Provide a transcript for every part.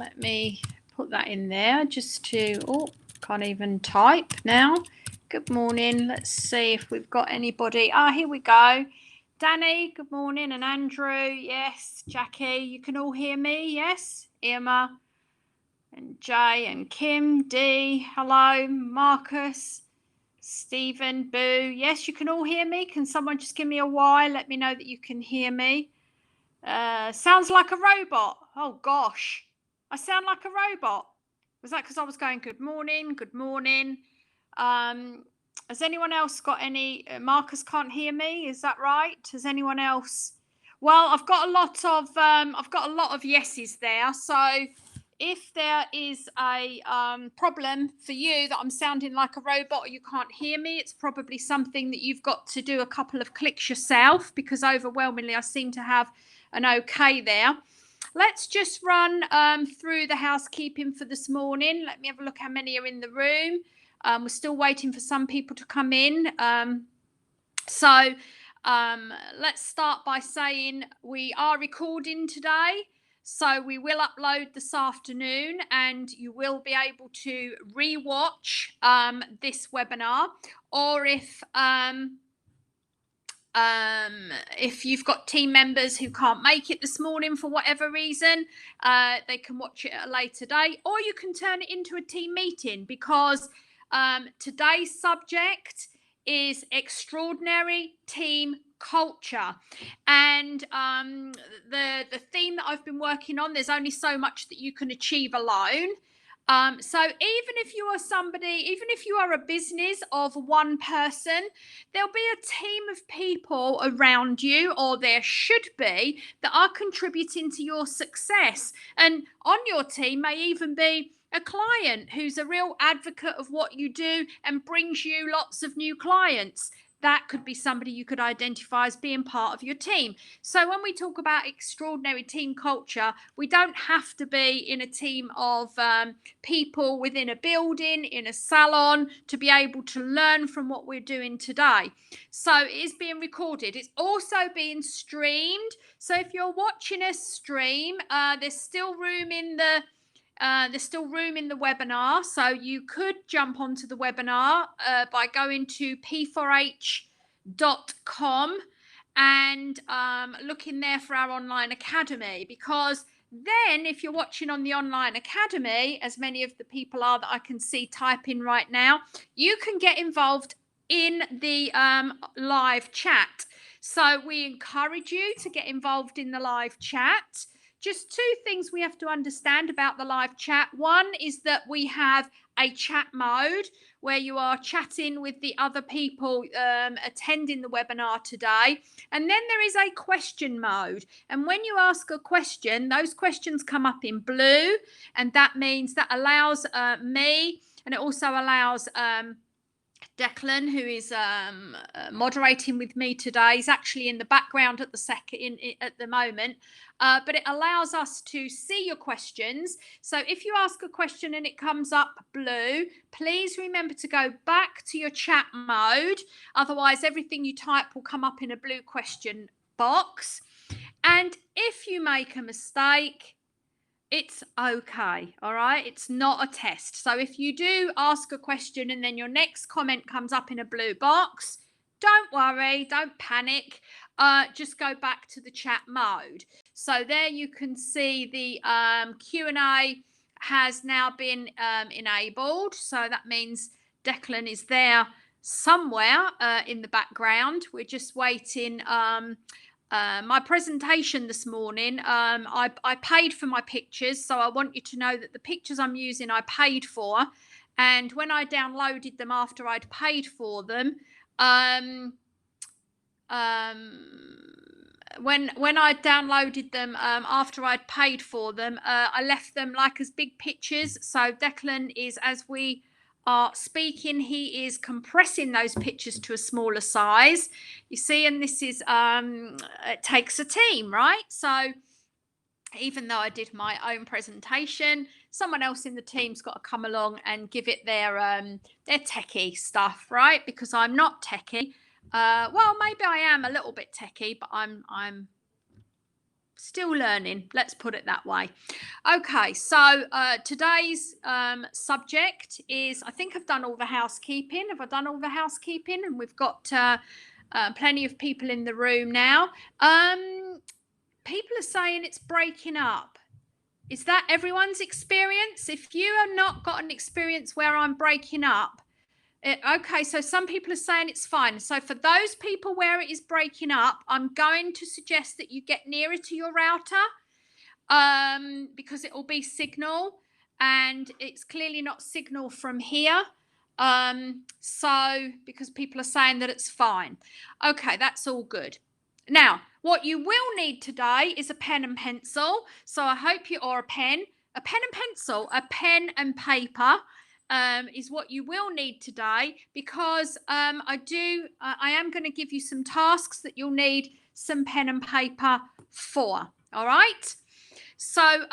Let me put that in there just to, oh, can't even type now. Good morning. Let's see if we've got anybody. Here we go. Danny, good morning. And Andrew, yes. Jackie, you can all hear me, yes? Irma and Jay and Kim, Dee, hello. Marcus, Stephen, Boo, yes, you can all hear me. Can someone just give me a Y? Let me know that you can hear me. Sounds like a robot. Oh, gosh. I sound like a robot. Was that because I was going, good morning, good morning? Has anyone else got any? Marcus can't hear me. Is that right? Has anyone else? Well, I've got a lot of yeses there. So if there is a problem for you that I'm sounding like a robot or you can't hear me, it's probably something that you've got to do a couple of clicks yourself, because overwhelmingly I seem to have an okay there. Let's just run through the housekeeping for this morning. Let me have a look how many are in the room. We're still waiting for some people to come in. So let's start by saying we are recording today. So we will upload this afternoon, and you will be able to re-watch this webinar, or if you've got team members who can't make it this morning for whatever reason, they can watch it at a later date, or you can turn it into a team meeting, because today's subject is extraordinary team culture. And the theme that I've been working on, there's only so much that you can achieve alone. So even if you are a business of one person, there'll be a team of people around you, or there should be, that are contributing to your success. And on your team may even be a client who's a real advocate of what you do and brings you lots of new clients. That could be somebody you could identify as being part of your team. So when we talk about extraordinary team culture, we don't have to be in a team of people within a building, in a salon, to be able to learn from what we're doing today. So it is being recorded. It's also being streamed. So if you're watching a stream, there's still room in the webinar, so you could jump onto the webinar by going to p4h.com and looking there for our online academy, because then if you're watching on the online academy, as many of the people are that I can see typing right now, you can get involved in the live chat. So we encourage you to get involved in the live chat. Just two things we have to understand about the live chat. One is that we have a chat mode where you are chatting with the other people attending the webinar today. And then there is a question mode. And when you ask a question, those questions come up in blue. And that means that allows me, and it also allows Declan, who is moderating with me today. He's actually in the background at the moment, but it allows us to see your questions. So if you ask a question and it comes up blue, please remember to go back to your chat mode. Otherwise, everything you type will come up in a blue question box. And if you make a mistake, it's okay, all right? It's not a test. So if you do ask a question and then your next comment comes up in a blue box, don't worry, don't panic. Just go back to the chat mode. So there you can see the Q&A has now been enabled. So that means Declan is there somewhere in the background. We're just waiting. My presentation this morning, I paid for my pictures, so I want you to know that the pictures I'm using I paid for, and when I downloaded them after I'd paid for them, when I downloaded them after I'd paid for them, I left them like as big pictures. So Declan is, as we are speaking, he is compressing those pictures to a smaller size, you see, and this is it takes a team, right? So even though I did my own presentation, someone else in the team's got to come along and give it their techie stuff, right? Because I'm not techie. Well, maybe I am a little bit techie, but I'm Still learning, let's put it that way. Okay, so today's subject is, I think I've done all the housekeeping. Have I done all the housekeeping? And we've got plenty of people in the room now. People are saying it's breaking up. Is that everyone's experience? If you have not got an experience where I'm breaking up, okay, so some people are saying it's fine. So for those people where it is breaking up, I'm going to suggest that you get nearer to your router because it will be signal, and it's clearly not signal from here. So because people are saying that it's fine. Okay, that's all good. Now, what you will need today is a pen and pencil. So I hope you are a pen and pencil, a pen and paper. Is what you will need today, because I am going to give you some tasks that you'll need some pen and paper for. All right. So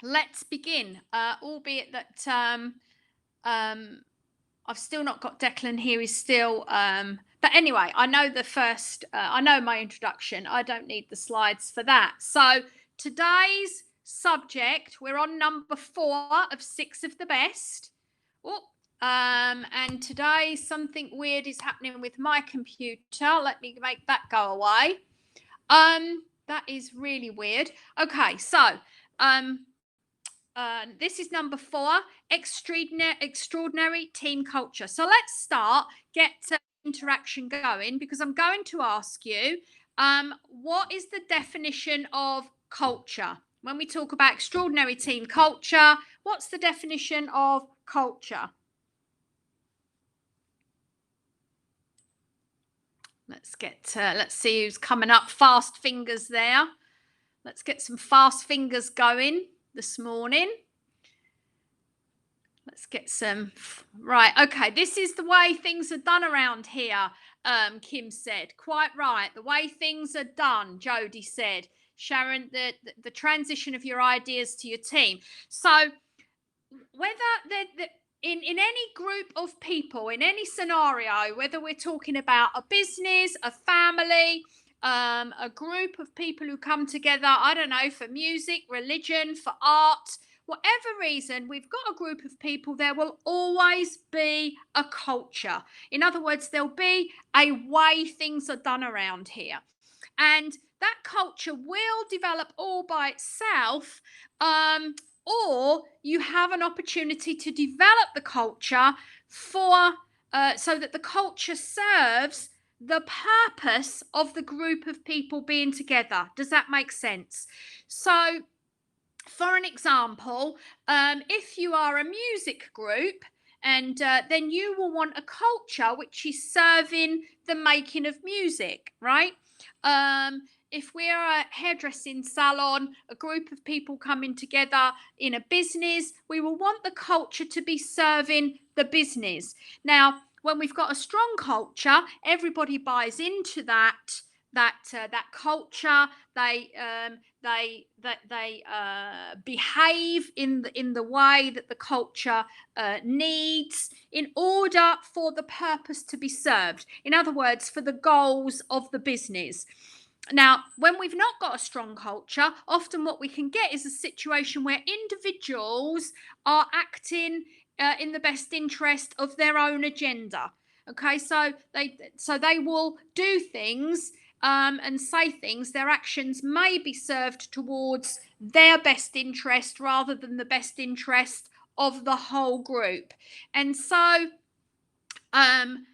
let's begin. Albeit that I've still not got Declan here. He's still. But anyway, I know the first. I know my introduction. I don't need the slides for that. So today's subject, we're on number 4 of 6 of the best. And today something weird is happening with my computer. Let me make that go away. That is really weird. Okay, so this is number 4, extraordinary team culture. So let's start, get interaction going, because I'm going to ask you, what is the definition of culture? When we talk about extraordinary team culture, what's the definition of culture? Let's see who's coming up. Fast fingers there. Let's get some fast fingers going this morning. Let's get some. Right. Okay. This is the way things are done around here. Kim said. Quite right. The way things are done, Jody said. Sharon, the transition of your ideas to your team. So whether in any group of people, in any scenario, whether we're talking about a business, a family, a group of people who come together, I don't know, for music, religion, for art, whatever reason, we've got a group of people, there will always be a culture. In other words, there'll be a way things are done around here. And that culture will develop all by itself, or you have an opportunity to develop the culture for so that the culture serves the purpose of the group of people being together. Does that make sense? So, for an example, if you are a music group, and then you will want a culture which is serving the making of music, right? If we're a hairdressing salon, a group of people coming together in a business, we will want the culture to be serving the business. Now, when we've got a strong culture, everybody buys into that culture. They behave in the way that the culture needs in order for the purpose to be served. In other words, for the goals of the business. Now, when we've not got a strong culture, often what we can get is a situation where individuals are acting in the best interest of their own agenda. Okay, so they will do things and say things. Their actions may be served towards their best interest rather than the best interest of the whole group. And so and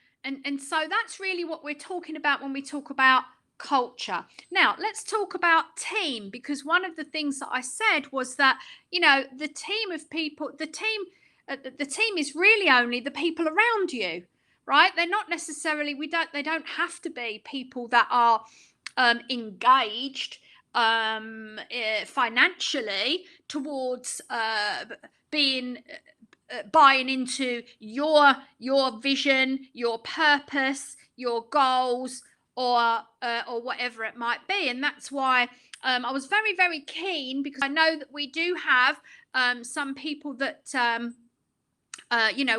so that's really what we're talking about when we talk about culture. Now, let's talk about team, because one of the things that I said was that, you know, the team of people, the team is really only the people around you, right? They're not necessarily, they don't have to be people that are engaged financially towards buying into your vision, your purpose, your goals, or whatever it might be. And that's why I was very, very keen, because I know that we do have some people that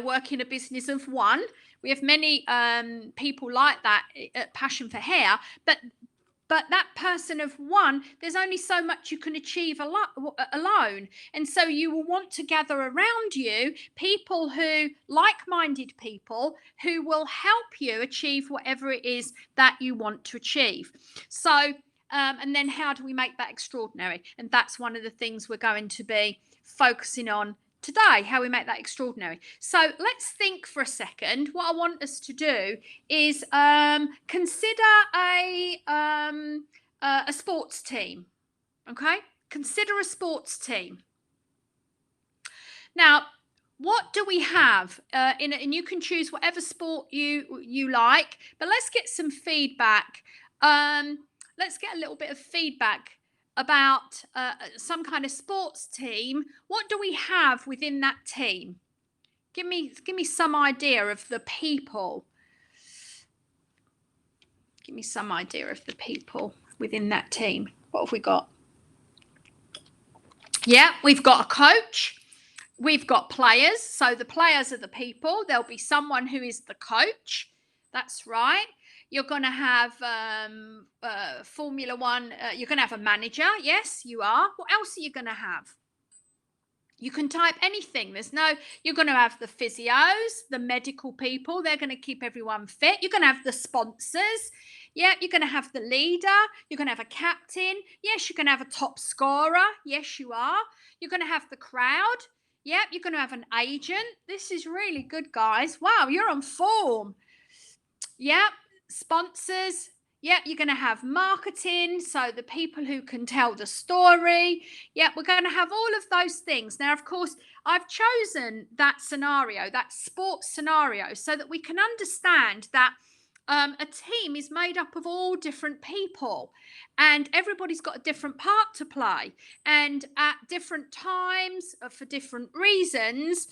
work in a business of one. We have many people like that at Passion for Hair, but But that person of one, there's only so much you can achieve alone. And so you will want to gather around you people who, like-minded people, who will help you achieve whatever it is that you want to achieve. So, and then how do we make that extraordinary? And that's one of the things we're going to be focusing on today, how we make that extraordinary. So let's think for a second. What I want us to do is consider a sports team. Okay, consider a sports team. Now, what do we have and you can choose whatever sport you like, but let's get some feedback. Let's get a little bit of feedback about some kind of sports team. What do we have within that team? Give me some idea of the people. Give me some idea of the people within that team. What have we got? Yeah, we've got a coach. We've got players. So the players are the people. There'll be someone who is the coach. That's right. You're going to have Formula One. You're going to have a manager. Yes, you are. What else are you going to have? You can type anything. You're going to have the physios, the medical people. They're going to keep everyone fit. You're going to have the sponsors. Yeah, you're going to have the leader. You're going to have a captain. Yes, you're going to have a top scorer. Yes, you are. You're going to have the crowd. Yeah, you're going to have an agent. This is really good, guys. Wow, you're on form. Yeah, sponsors. Yeah, you're going to have marketing, so the people who can tell the story. Yeah, we're going to have all of those things. Now, of course, I've chosen that scenario, that sports scenario, so that we can understand that a team is made up of all different people, and everybody's got a different part to play. And at different times, for different reasons,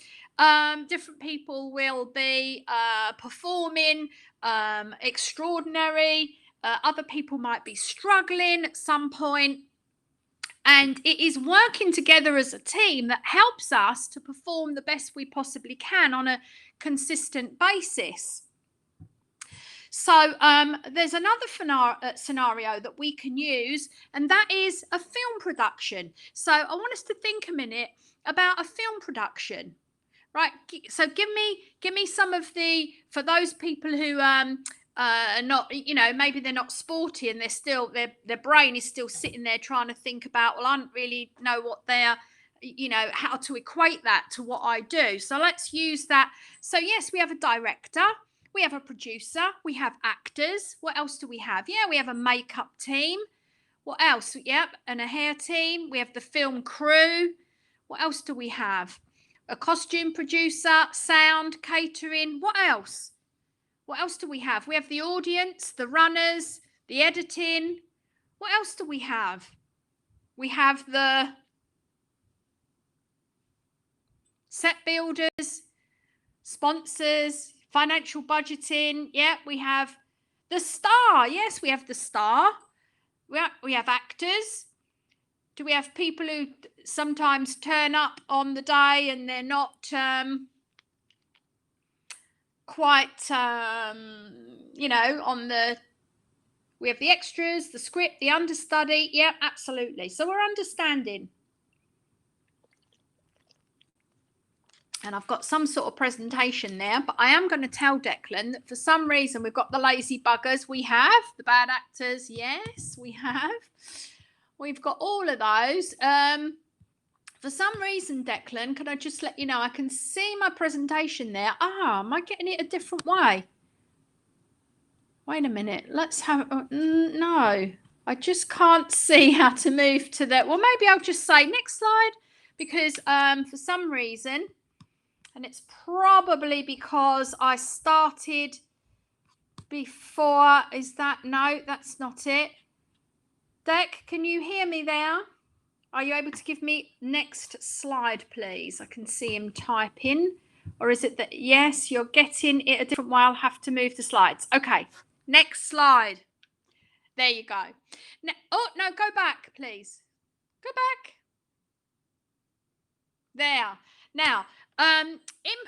different people will be performing extraordinary. Other people might be struggling at some point. And it is working together as a team that helps us to perform the best we possibly can on a consistent basis. So there's another scenario that we can use, and that is a film production. So I want us to think a minute about a film production. Right, so give me some of for those people who not, maybe they're not sporty and they're still, their brain is still sitting there trying to think about, well, I don't really know what they're, how to equate that to what I do. So let's use that. So yes, we have a director, we have a producer, we have actors. What else do we have? Yeah, we have a makeup team. What else? Yep, and a hair team. We have the film crew. What else do we have? A costume producer, sound, catering. What else? What else do we have? We have the audience, the runners, the editing. What else do we have? We have the set builders, sponsors, financial budgeting. Yeah, we have the star. Yes, we have the star. We have actors. Do we have people who sometimes turn up on the day and they're not quite, we have the extras, the script, the understudy. Yeah, absolutely. So we're understanding. And I've got some sort of presentation there, but I am going to tell Declan that for some reason we've got the lazy buggers. We have the bad actors. Yes, we have. We've got all of those. For some reason, Declan, can I just let you know, I can see my presentation there. Am I getting it a different way? Wait a minute. Let's have, no, I just can't see how to move to that. Well, maybe I'll just say next slide, because for some reason, and it's probably because I started before, is that, no, that's not it. Dec, can you hear me there? Are you able to give me next slide, please? I can see him typing. Or is it that, yes, you're getting it a different way. I'll have to move the slides. Okay, next slide. There you go. Now, oh, no, go back, please. Go back. There. Now, in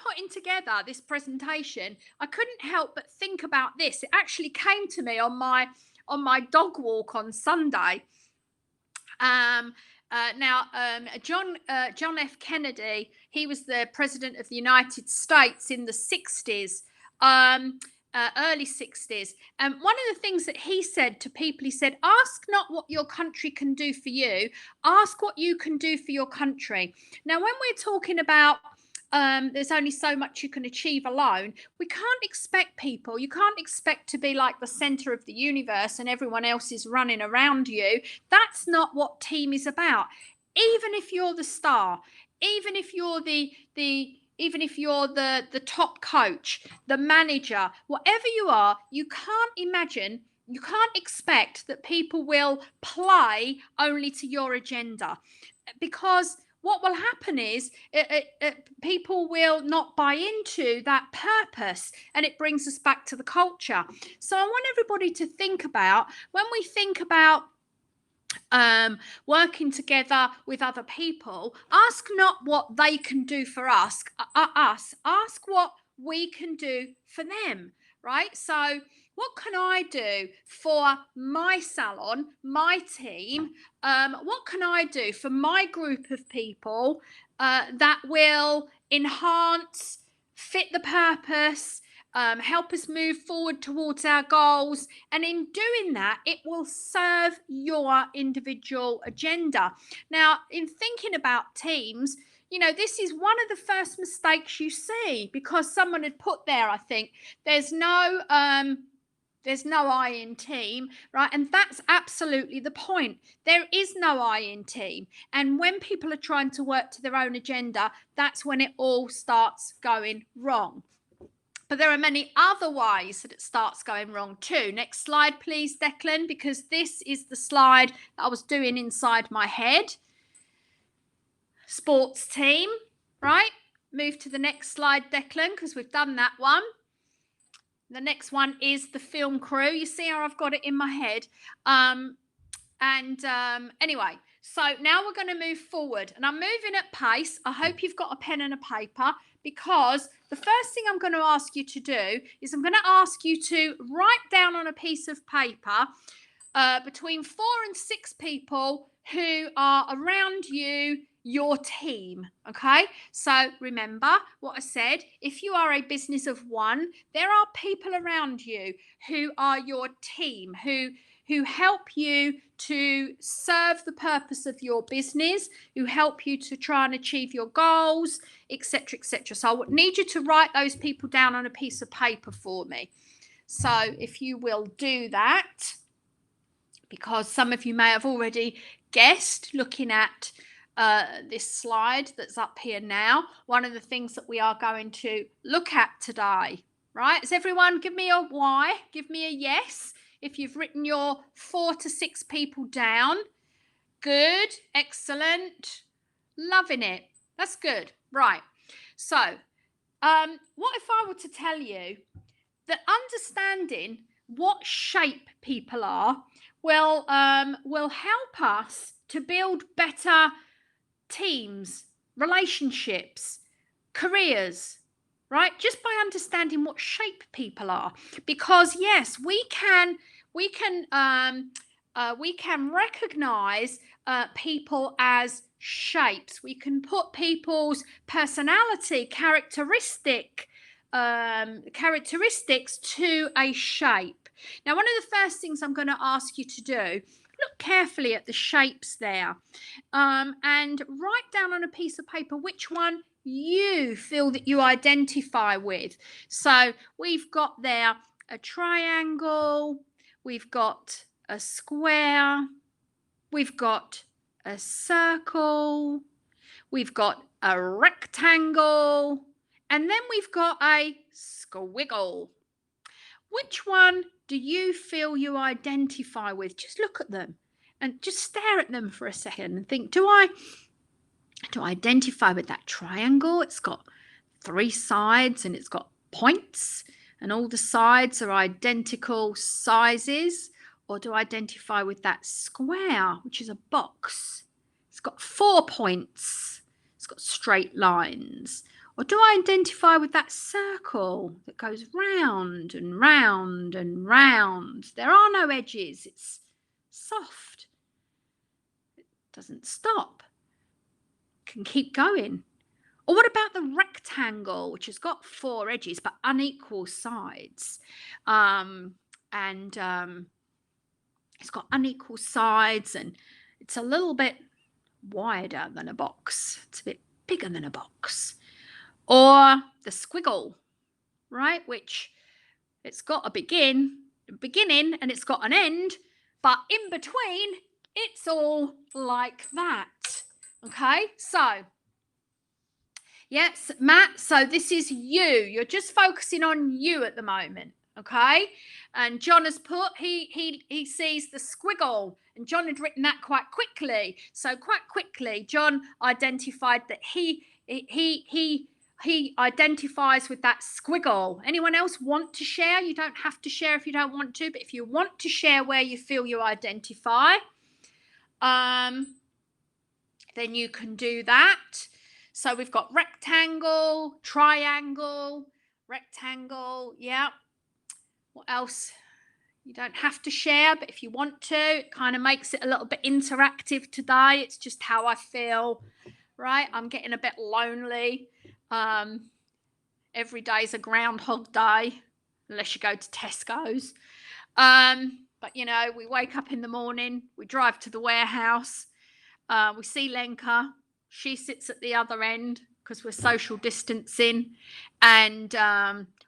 putting together this presentation, I couldn't help but think about this. It actually came to me on my on my dog walk on Sunday. John F. Kennedy, he was the president of the United States in the 60s, early 60s. And one of the things that he said to people, he said, ask not what your country can do for you, ask what you can do for your country. Now, when we're talking about there's only so much you can achieve alone, we can't expect people, you can't expect to be like the center of the universe and everyone else is running around you. That's not what team is about. Even if you're the star, even if you're the top coach, the manager, whatever you are, you can't expect that people will play only to your agenda, because what will happen is people will not buy into that purpose, and it brings us back to the culture. So I want everybody to think about, when we think about working together with other people, ask not what they can do for us, ask what we can do for them, right? So what can I do for my salon, my team? What can I do for my group of people that will enhance, fit the purpose, help us move forward towards our goals? And in doing that, it will serve your individual agenda. Now, in thinking about teams, you know, this is one of the first mistakes you see, because someone had put there, I think, there's no I in team, right? And that's absolutely the point. There is no I in team. And when people are trying to work to their own agenda, that's when it all starts going wrong. But there are many other ways that it starts going wrong too. Next slide, please, Declan, because this is the slide that I was doing inside my head. Sports team, right? Move to the next slide, Declan, because we've done that one. The next one is the film crew. You see how I've got it in my head. Anyway, so now we're going to move forward, and I'm moving at pace. I hope you've got a pen and a paper, because the first thing I'm going to ask you to do is I'm going to ask you to write down on a piece of paper between 4 and 6 people who are around you, your team. Okay, so remember what I said. If you are a business of one, there are people around you who are your team, who help you to serve the purpose of your business, who help you to try and achieve your goals, etc., etc. So I would need you to write those people down on a piece of paper for me. So if you will do that, because some of you may have already guessed, looking at this slide that's up here now, one of the things that we are going to look at today, right? Is everyone, give me a Y, give me a yes if you've written your 4 to 6 people down. Good, excellent, loving it. That's good. Right. So what if I were to tell you that understanding what shape people are will help us to build better teams, relationships, careers, right? Just by understanding what shape people are. Because yes, we can recognize people as shapes. We can put people's personality characteristics to a shape. Now, one of the first things I'm going to ask you to do, look carefully at the shapes there, and write down on a piece of paper which one you feel that you identify with. So we've got there a triangle, we've got a square, we've got a circle, we've got a rectangle, and then we've got a squiggle. Which one do you feel you identify with? Just look at them and just stare at them for a second and think, do I identify with that triangle? It's got 3 sides and it's got points and all the sides are identical sizes. Or do I identify with that square, which is a box? It's got 4 points. It's got straight lines. Or do I identify with that circle that goes round and round and round? There are no edges. It's soft. It doesn't stop. Can keep going. Or what about the rectangle, which has got 4 edges but unequal sides? It's got unequal sides, and it's a little bit wider than a box. It's a bit bigger than a box. Or the squiggle, right? Which it's got a beginning and it's got an end, but in between, it's all like that. Okay, so yes, Matt, so this is you. You're just focusing on you at the moment, okay? And John has put, he sees the squiggle, and John had written that quite quickly. So quite quickly, John identified that he identifies with that squiggle. Anyone else want to share? You don't have to share if you don't want to, but if you want to share where you feel you identify, then you can do that. So we've got rectangle, triangle, rectangle. Yeah. What else? You don't have to share, but if you want to, it kind of makes it a little bit interactive today. It's just how I feel, right? I'm getting a bit lonely. Every day is a Groundhog Day, unless you go to Tesco's. But, you know, we wake up in the morning, we drive to the warehouse, we see Lenka. She sits at the other end because we're social distancing, and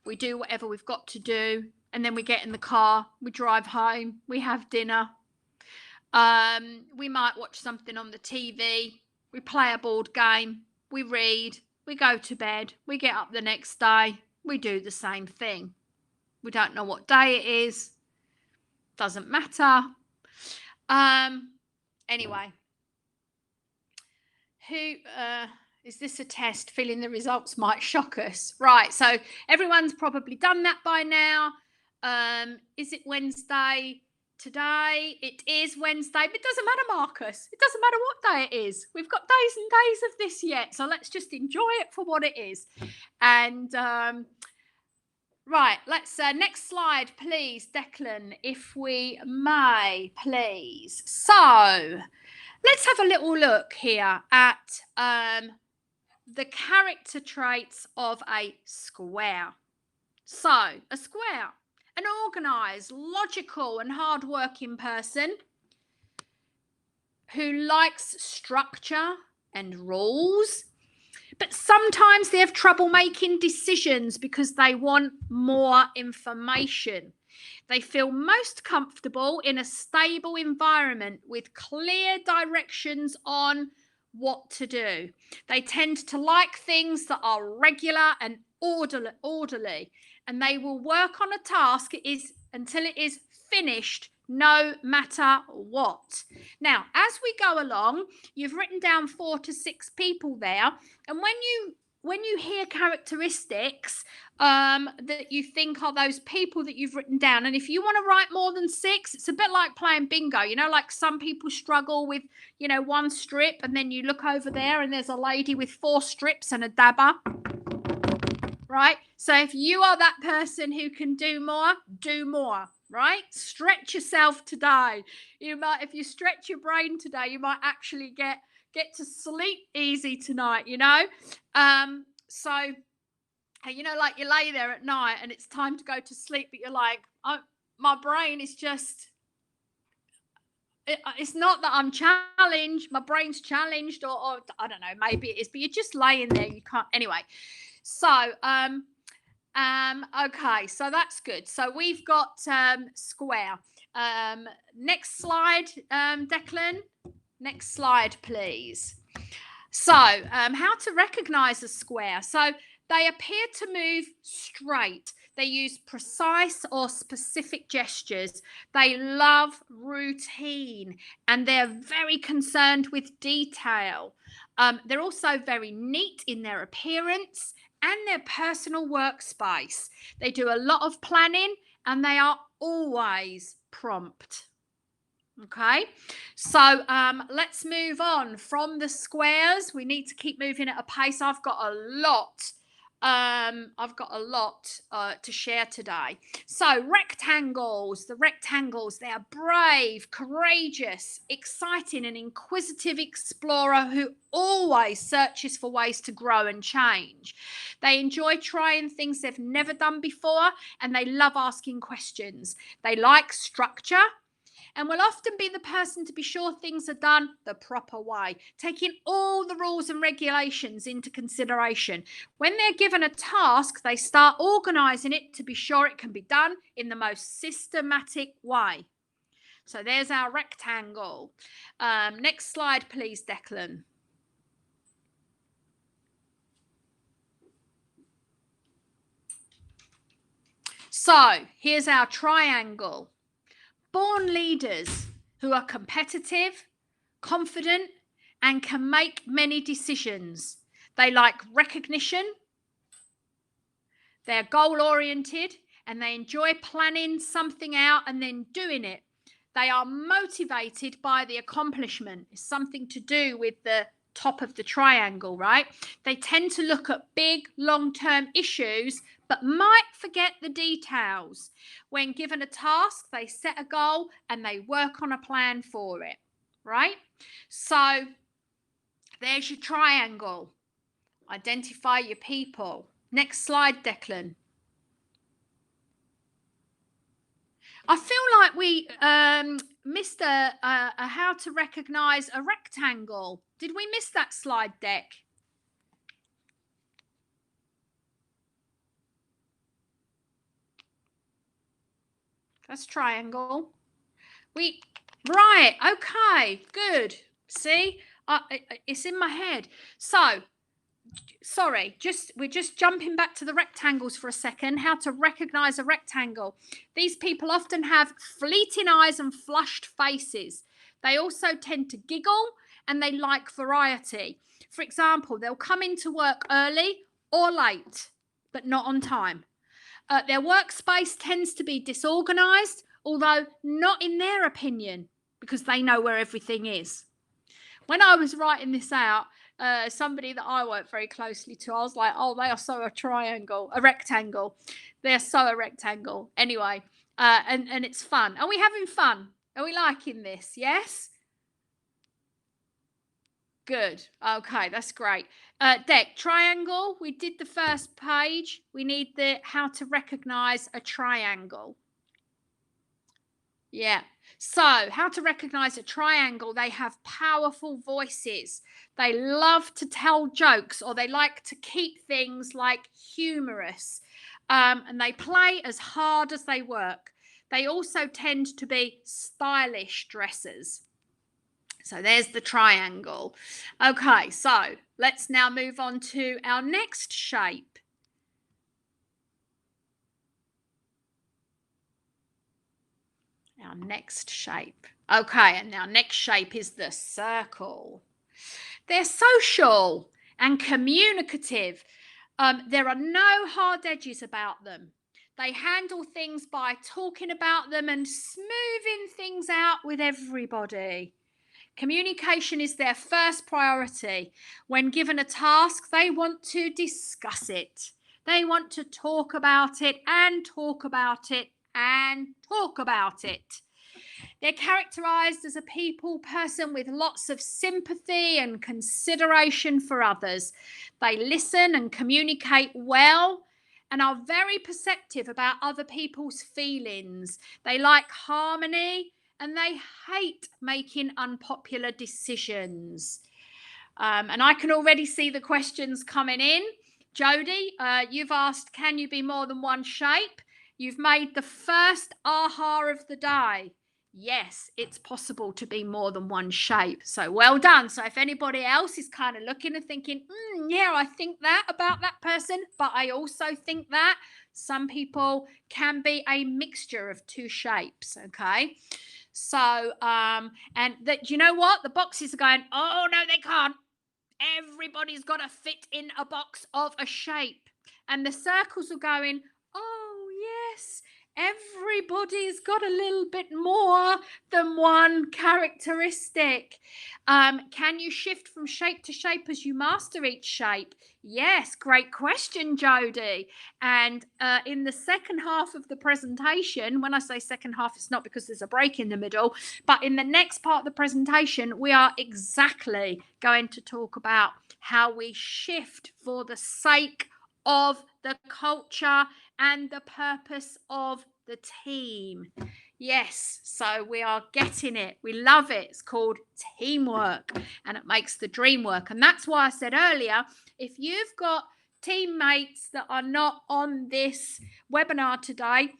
we do whatever we've got to do, and then we get in the car, we drive home, we have dinner. We might watch something on the TV, we play a board game, we read, we go to bed, we get up the next day, we do the same thing. We don't know what day it is, doesn't matter. Anyway, who is this a test? Feeling the results might shock us. Right, so everyone's probably done that by now. Is it Wednesday today? It is Wednesday, but it doesn't matter, Marcus. It doesn't matter what day it is. We've got days and days of this yet, so let's just enjoy it for what it is. And right, let's next slide, please, Declan, if we may, please. So let's have a little look here at the character traits of a square. So a square, an organised, logical and hard-working person who likes structure and rules, but sometimes they have trouble making decisions because they want more information. They feel most comfortable in a stable environment with clear directions on what to do. They tend to like things that are regular and orderly, and they will work on a task until it is finished, no matter what. Now, as we go along, you've written down 4 to 6 people there, and when you hear characteristics that you think are those people that you've written down, and if you want to write more than 6, it's a bit like playing bingo. You know, like some people struggle with, you know, 1 strip, and then you look over there and there's a lady with 4 strips and a dabber. Right? So if you are that person who can do more, right? Stretch yourself today. You might, if you stretch your brain today, you might actually get to sleep easy tonight, you know? So, you know, like you lay there at night and it's time to go to sleep, but you're like, oh, my brain is just, it's not that I'm challenged, my brain's challenged, or I don't know, maybe it is, but you're just laying there, you can't, anyway. So, okay, so that's good. So we've got square. Next slide, Declan. Next slide, please. So, how to recognize a square. So they appear to move straight. They use precise or specific gestures. They love routine, and they're very concerned with detail. They're also very neat in their appearance and their personal workspace. They do a lot of planning, and they are always prompt. Okay, so let's move on from the squares. We need to keep moving at a pace. I've got a lot I've got a lot to share today. So, rectangles, the rectangles, they are brave, courageous, exciting, and inquisitive explorer who always searches for ways to grow and change. They enjoy trying things they've never done before, and they love asking questions. They like structure and will often be the person to be sure things are done the proper way, taking all the rules and regulations into consideration. When they're given a task, they start organising it to be sure it can be done in the most systematic way. So there's our rectangle. Next slide, please, Declan. So here's our triangle. Born leaders who are competitive, confident, and can make many decisions. They like recognition, they're goal-oriented, and they enjoy planning something out and then doing it. They are motivated by the accomplishment. It's something to do with the top of the triangle, right? They tend to look at big, long-term issues, but might forget the details. When given a task, they set a goal and they work on a plan for it, right? So there's your triangle. Identify your people. Next slide, Declan. I feel like we missed a how to recognize a rectangle. Did we miss that slide, Dec? That's triangle. Right, okay, good. See, it's in my head. So, sorry, we're just jumping back to the rectangles for a second. How to recognize a rectangle. These people often have fleeting eyes and flushed faces. They also tend to giggle and they like variety. For example, they'll come into work early or late, but not on time. Their workspace tends to be disorganized, although not in their opinion, because they know where everything is. When I was writing this out, somebody that I work very closely to, I was like, oh, they are so a rectangle. They're so a rectangle. Anyway, and it's fun. Are we having fun? Are we liking this? Yes? Good. Okay, that's great. Dec, triangle. We did the first page. We need the how to recognize a triangle. Yeah. So, how to recognize a triangle? They have powerful voices. They love to tell jokes, or they like to keep things like humorous. And they play as hard as they work. They also tend to be stylish dressers. So there's the triangle. Okay, so let's now move on to our next shape. Our next shape. Okay, and our next shape is the circle. They're social and communicative. There are no hard edges about them. They handle things by talking about them and smoothing things out with everybody. Communication is their first priority. When given a task, they want to discuss it. They want to talk about it and talk about it and talk about it. They're characterized as a people person with lots of sympathy and consideration for others. They listen and communicate well and are very perceptive about other people's feelings. They like harmony and they hate making unpopular decisions. And I can already see the questions coming in. Jody, you've asked, can you be more than one shape? You've made the first aha of the day. Yes, it's possible to be more than one shape. So well done. So if anybody else is kind of looking and thinking, yeah, I think that about that person, but I also think that some people can be a mixture of two shapes. Okay. So, and that, you know what? The boxes are going, oh, no, they can't. Everybody's got to fit in a box of a shape. And the circles are going, oh, yes, everybody's got a little bit more than one characteristic. Can you shift from shape to shape as you master each shape? Yes, great question, Jodie. And in the second half of the presentation, when I say second half, it's not because there's a break in the middle, but in the next part of the presentation, we are exactly going to talk about how we shift for the sake of the culture and the purpose of the team. Yes, so we are getting it. We love it. It's called teamwork, and it makes the dream work. And that's why I said earlier, if you've got teammates that are not on this webinar today,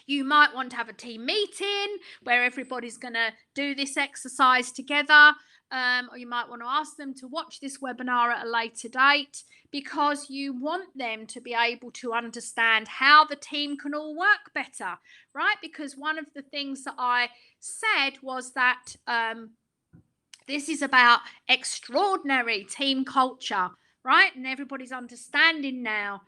you might want to have a team meeting where everybody's going to do this exercise together. Or you might want to ask them to watch this webinar at a later date, because you want them to be able to understand how the team can all work better, right? Because one of the things that I said was that this is about extraordinary team culture, right? And everybody's understanding now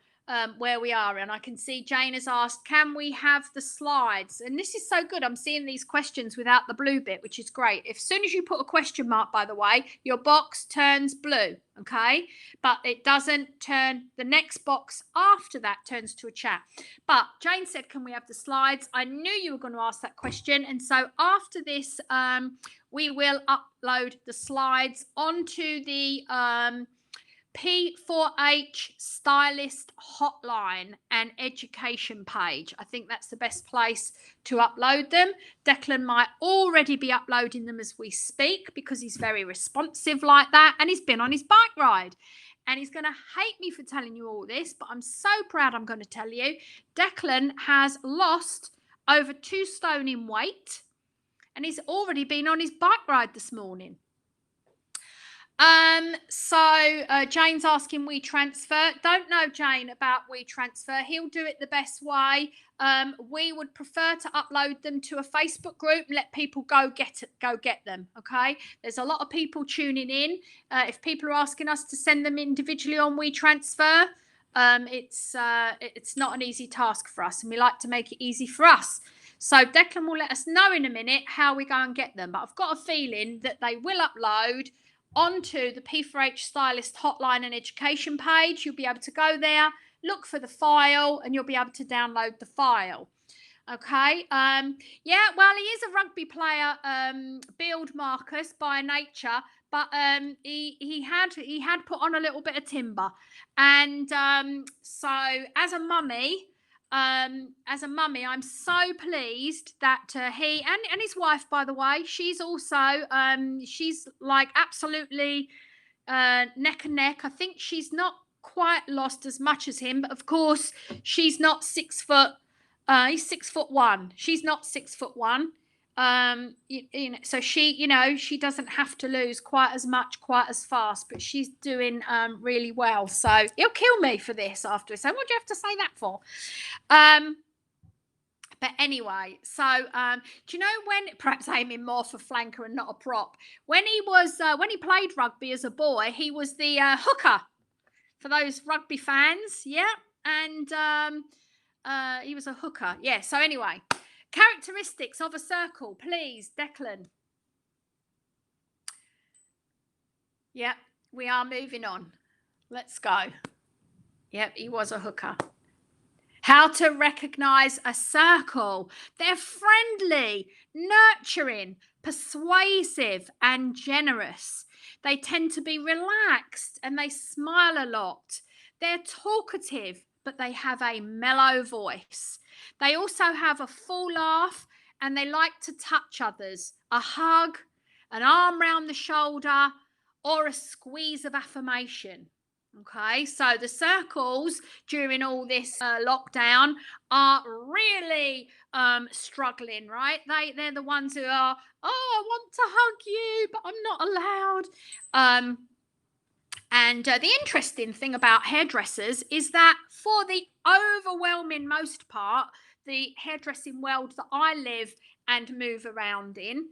where we are. And I can see Jane has asked, can we have the slides? And this is so good. I'm seeing these questions without the blue bit, which is great. As soon as you put a question mark, by the way, your box turns blue, okay? But it doesn't turn, the next box after that turns to a chat. But Jane said, can we have the slides? I knew you were going to ask that question. And so after this, we will upload the slides onto the P4H Stylist Hotline and Education page. I think that's the best place to upload them. Declan might already be uploading them as we speak, because he's very responsive like that, and he's been on his bike ride. And he's going to hate me for telling you all this, but I'm so proud I'm going to tell you. Declan has lost over 2 stone in weight, and he's already been on his bike ride this morning. Jane's asking WeTransfer. Don't know, Jane, about WeTransfer. He'll do it the best way. We would prefer to upload them to a Facebook group and let people go get them. Okay. There's a lot of people tuning in. If people are asking us to send them individually on WeTransfer, it's not an easy task for us, and we like to make it easy for us. So Declan will let us know in a minute how we go and get them. But I've got a feeling that they will upload onto the P4H Stylist Hotline and Education page. You'll be able to go there, look for the file, and you'll be able to download the file. Okay. Yeah, well, he is a rugby player, build Marcus, by nature, but he had put on a little bit of timber. And so as a mummy, I'm so pleased that he and his wife, by the way, she's also she's like absolutely neck and neck. I think she's not quite lost as much as him, but of course she's not 6 foot. He's 6'1". She's not 6'1". So she doesn't have to lose quite as much, quite as fast, but she's doing really well. So he'll kill me for this after. So what do you have to say that for? But anyway, so do you know, when perhaps aiming more for flanker and not a prop, when he played rugby as a boy, he was the hooker for those rugby fans, yeah, and he was a hooker, yeah. So anyway, characteristics of a circle, please, Declan. Yeah, we are moving on. Let's go. Yep, he was a hooker. How to recognize a circle. They're friendly, nurturing, persuasive, and generous. They tend to be relaxed and they smile a lot. They're talkative, but they have a mellow voice. They also have a full laugh, and they like to touch others. A hug, an arm round the shoulder, or a squeeze of affirmation. Okay, so the circles during all this lockdown are really struggling, right? They're the ones who are, I want to hug you, but I'm not allowed. And the interesting thing about hairdressers is that for the overwhelming most part, the hairdressing world that I live and move around in,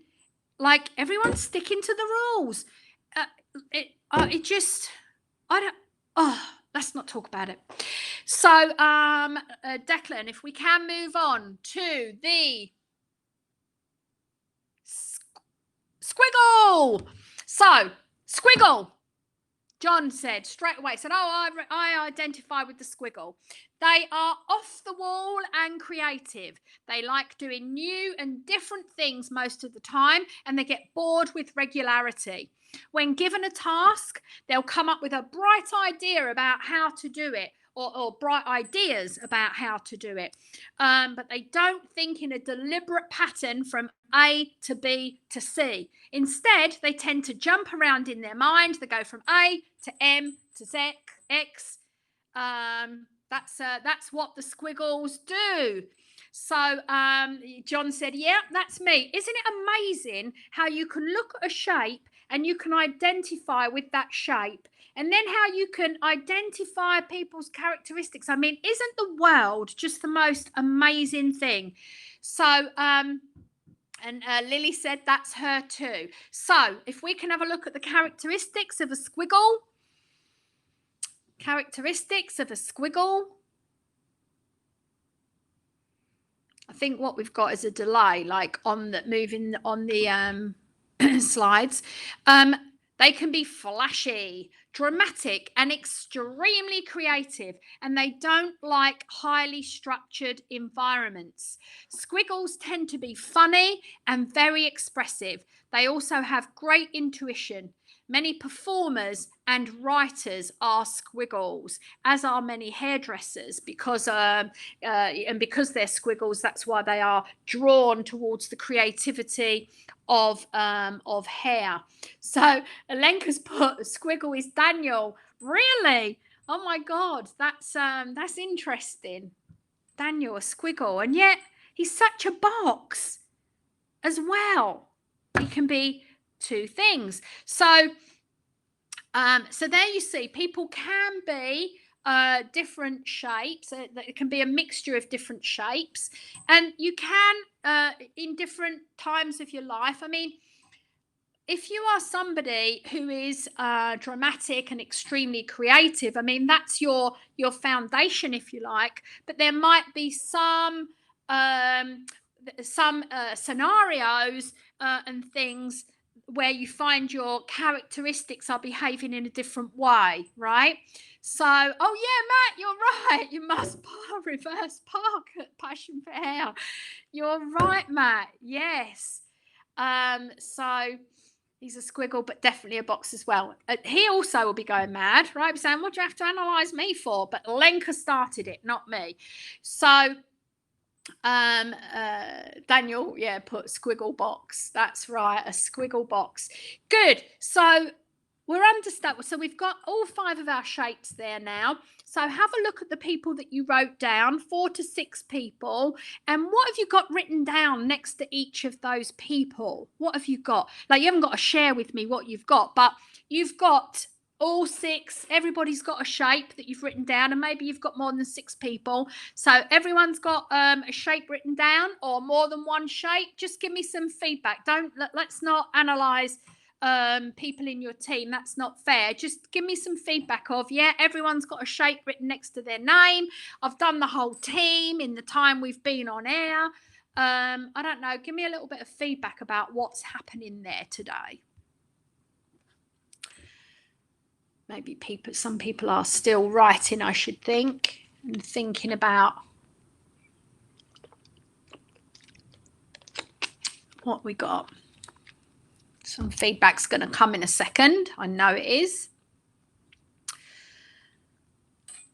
like, everyone's sticking to the rules. Let's not talk about it. So, Declan, if we can move on to the squiggle. So, squiggle. John said straight away, said, oh, I identify with the squiggle. They are off the wall and creative. They like doing new and different things most of the time, and they get bored with regularity. When given a task, they'll come up with a bright idea about how to do it, or bright ideas about how to do it. But they don't think in a deliberate pattern from A to B to C. Instead, they tend to jump around in their mind. They go from A to M to Z, X. That's what the squiggles do. So John said, yeah, that's me. Isn't it amazing how you can look at a shape and you can identify with that shape, and then how you can identify people's characteristics? I mean, isn't the world just the most amazing thing? So and Lily said that's her too. So if we can have a look at the characteristics of a squiggle. Characteristics of a squiggle. I think what we've got is a delay, like on the moving on the slides. They can be flashy, dramatic, and extremely creative, and they don't like highly structured environments. Squiggles tend to be funny and very expressive. They also have great intuition. Many performers and writers are squiggles, as are many hairdressers, because and because they're squiggles, that's why they are drawn towards the creativity of hair. So Alenka's put squiggle is Daniel. Really? Oh my God, that's interesting. Daniel, a squiggle, and yet he's such a box as well. He can be two things. So so there you see, people can be different shapes. It can be a mixture of different shapes, and you can in different times of your life. I mean, if you are somebody who is dramatic and extremely creative, I mean, that's your foundation, if you like. But there might be some scenarios and things where you find your characteristics are behaving in a different way, right? So, oh yeah, Matt, you're right. You must reverse park at Passion for Hair. You're right, Matt. Yes. So he's a squiggle, but definitely a box as well. He also will be going mad, right? Be saying, what do you have to analyse me for? But Lenka started it, not me. So Daniel, yeah, put squiggle box. That's right, a squiggle box. Good. So we're understanding. So we've got all 5 of our shapes there now. So have a look at the people that you wrote down, 4 to 6 people. And what have you got written down next to each of those people? What have you got? Like, you haven't got to share with me what you've got, but you've got all 6. Everybody's got a shape that you've written down, and maybe you've got more than 6 people. So everyone's got a shape written down, or more than one shape. Just give me some feedback. Let's not analyze people in your team. That's not fair. Just give me some feedback of, yeah, everyone's got a shape written next to their name. I've done the whole team in the time we've been on air. I don't know. Give me a little bit of feedback about what's happening there today. Maybe some people are still writing, I should think, and thinking about what we got. Some feedback's going to come in a second. I know it is.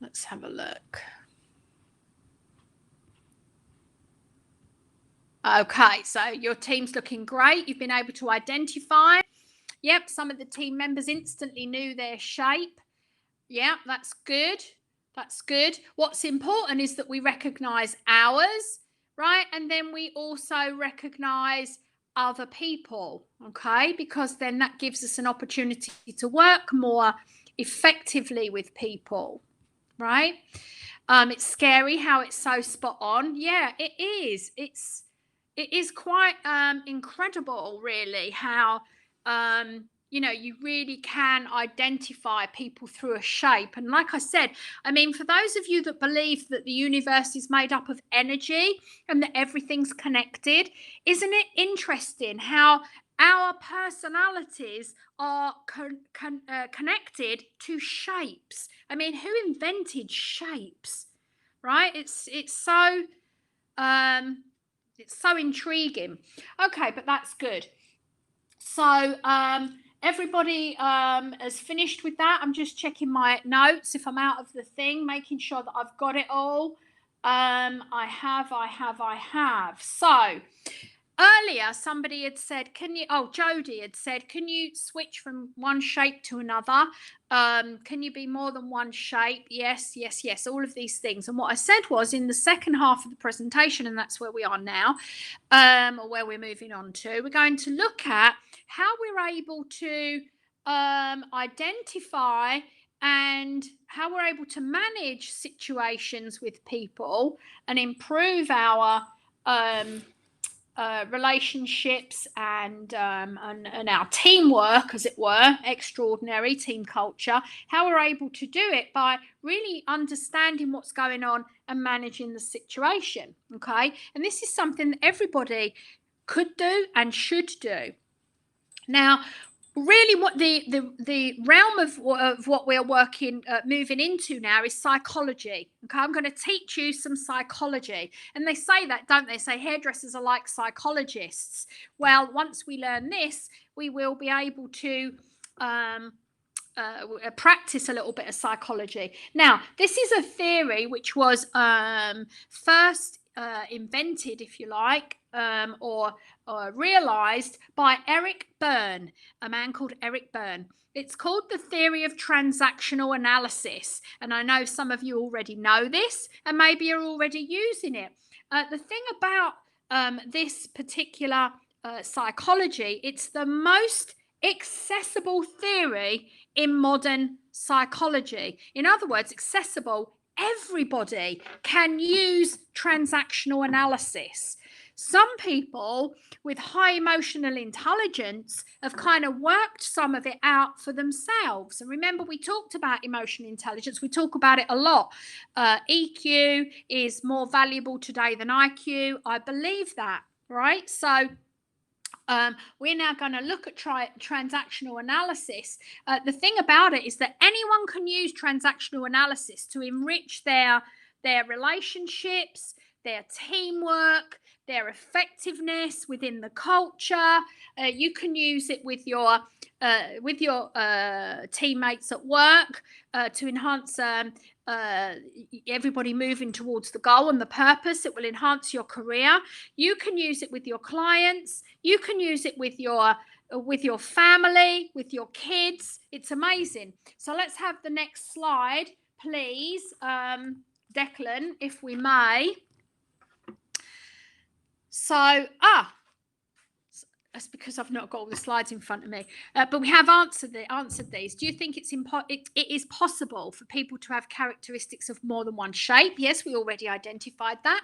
Let's have a look. Okay, so your team's looking great. You've been able to identify. Yep, some of the team members instantly knew their shape. Yeah, that's good. That's good. What's important is that we recognise ours, right? And then we also recognise other people, okay? Because then that gives us an opportunity to work more effectively with people, right? It's scary how it's so spot on. Yeah, it is. It is quite incredible, really, how you know, you really can identify people through a shape. And like I said, I mean, for those of you that believe that the universe is made up of energy and that everything's connected, isn't it interesting how our personalities are connected to shapes? I mean, who invented shapes, right? Um it's so intriguing. Okay, but that's good. So everybody has finished with that. I'm just checking my notes if I'm out of the thing, making sure that I've got it all. I have. So earlier somebody had said, can you, oh, Jody had said, can you switch from one shape to another? Can you be more than one shape? Yes, all of these things. And what I said was, in the second half of the presentation, and that's where we are now, or where we're moving on to, we're going to look at how we're able to identify and how we're able to manage situations with people and improve our relationships and our teamwork, as it were, extraordinary team culture, how we're able to do it by really understanding what's going on and managing the situation. Okay, and this is something that everybody could do and should do. Now, really what the realm of what we're moving into now is psychology. Okay, I'm going to teach you some psychology. And they say that, don't they? Say hairdressers are like psychologists. Well, once we learn this, we will be able to practice a little bit of psychology. Now, this is a theory which was first invented, if you like, or realized by Eric Berne, a man called Eric Berne. It's called the theory of transactional analysis. And I know some of you already know this and maybe you're already using it. The thing about this particular psychology, it's the most accessible theory in modern psychology. In other words, accessible. Everybody can use transactional analysis. Some people with high emotional intelligence have kind of worked some of it out for themselves. And remember, we talked about emotional intelligence. We talk about it a lot. EQ is more valuable today than IQ. I believe that, right? So we're now going to look at transactional analysis. The thing about it is that anyone can use transactional analysis to enrich their relationships, their teamwork, their effectiveness within the culture. You can use it with your teammates at work to enhance everybody moving towards the goal and the purpose. It will enhance your career. You can use it with your clients. You can use it with your family, with your kids. It's amazing. So let's have the next slide, please, Declan, if we may. So, that's because I've not got all the slides in front of me. But we have answered these. Do you think it is possible for people to have characteristics of more than one shape? Yes, we already identified that.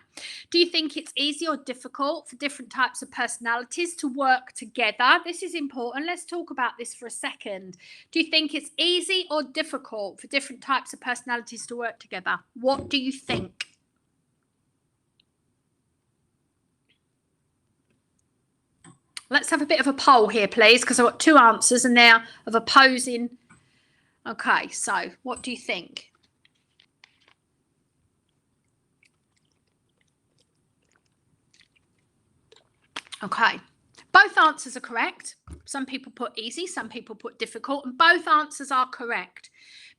Do you think it's easy or difficult for different types of personalities to work together? This is important. Let's talk about this for a second. Do you think it's easy or difficult for different types of personalities to work together? What do you think? Let's have a bit of a poll here, please, because I've got two answers and they're of opposing. Okay, so what do you think? Okay, both answers are correct. Some people put easy, some people put difficult, and both answers are correct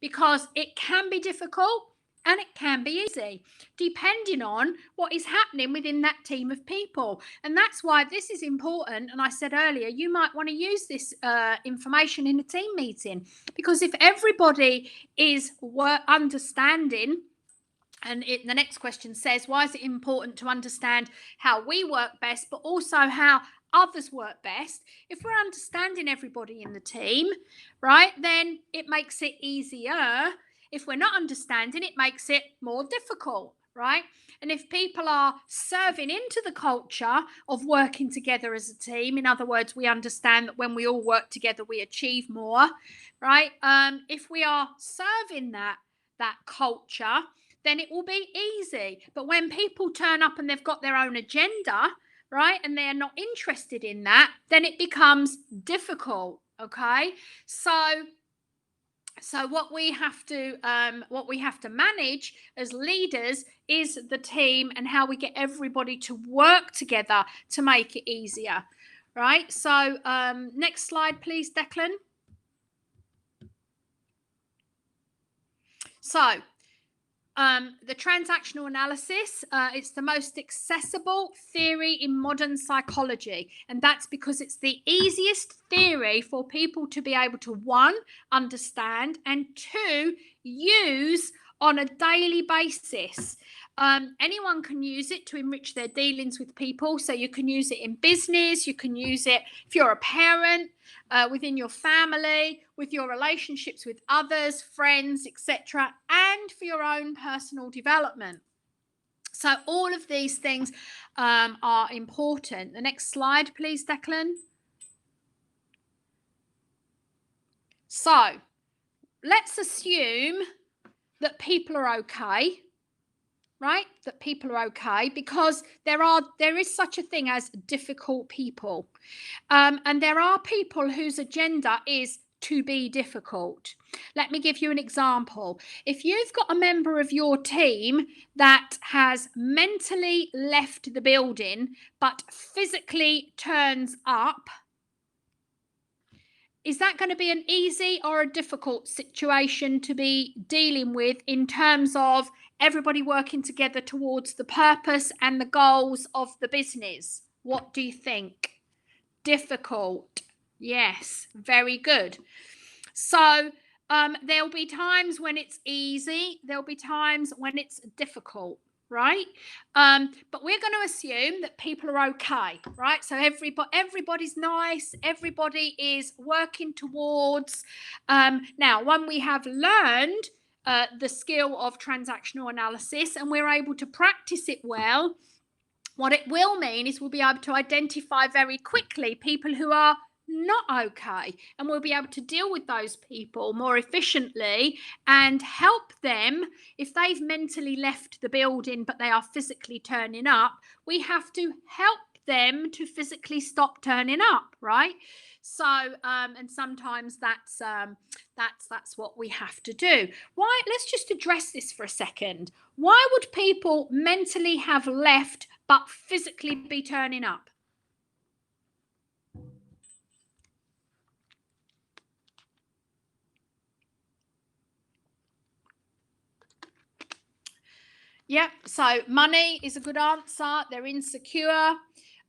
because it can be difficult and it can be easy, depending on what is happening within that team of people. And that's why this is important. And I said earlier, you might want to use this information in a team meeting, because if everybody is understanding, and the next question says, why is it important to understand how we work best, but also how others work best? If we're understanding everybody in the team, right, then it makes it easier. If we're not understanding, it makes it more difficult. right? And if people are serving into the culture of working together as a team, in other words, we understand that when we all work together, we achieve more, right? If we are serving that culture, then it will be easy. But when people turn up and they've got their own agenda, right, and they're not interested in that, then it becomes difficult. Okay, so what we have to manage as leaders is the team and how we get everybody to work together to make it easier, right? So next slide please, Declan. So the transactional analysis, it's the most accessible theory in modern psychology, and that's because it's the easiest theory for people to be able to, one, understand, and two, use on a daily basis. Anyone can use it to enrich their dealings with people. So you can use it in business, you can use it if you're a parent, within your family, with your relationships with others, friends, etc., and for your own personal development. So all of these things are important. The next slide, please, Declan. So let's assume that people are okay, right? That people are okay, because there is such a thing as difficult people. And there are people whose agenda is to be difficult. Let me give you an example. If you've got a member of your team that has mentally left the building but physically turns up, is that going to be an easy or a difficult situation to be dealing with in terms of everybody working together towards the purpose and the goals of the business? What do you think? Difficult. Yes, very good. So there'll be times when it's easy, there'll be times when it's difficult, right? But we're going to assume that people are okay, right? So everybody's nice, everybody is working towards. Now, when we have learned the skill of transactional analysis and we're able to practice it well, what it will mean is we'll be able to identify very quickly people who are not okay, and we'll be able to deal with those people more efficiently and help them. If they've mentally left the building but they are physically turning up, we have to help them to physically stop turning up, right? So and sometimes that's what we have to do. Why? Let's just address this for a second. Why would people mentally have left but physically be turning up? Yep, so money is a good answer. They're insecure,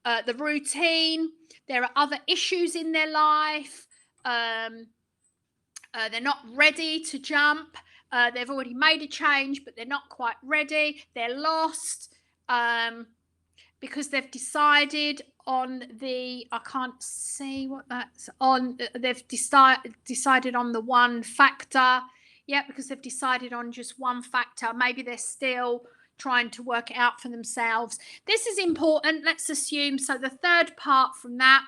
the routine, there are other issues in their life, they're not ready to jump, they've already made a change but they're not quite ready, they're lost, because they've decided on the, I can't see what that's on, they've decided on the one factor. Yeah, because they've decided on just one factor. Maybe they're still trying to work it out for themselves. This is important. Let's assume. So the third part from that,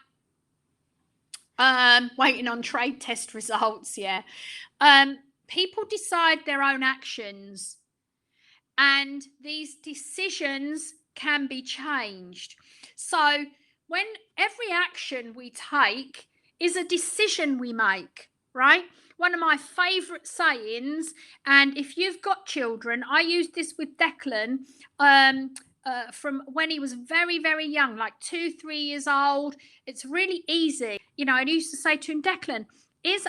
waiting on trade test results. Yeah. People decide their own actions, and these decisions can be changed. So when every action we take is a decision we make, right? One of my favourite sayings, and if you've got children, I used this with Declan from when he was very, very young, like 2-3 years old. It's really easy. You know, I used to say to him, Declan,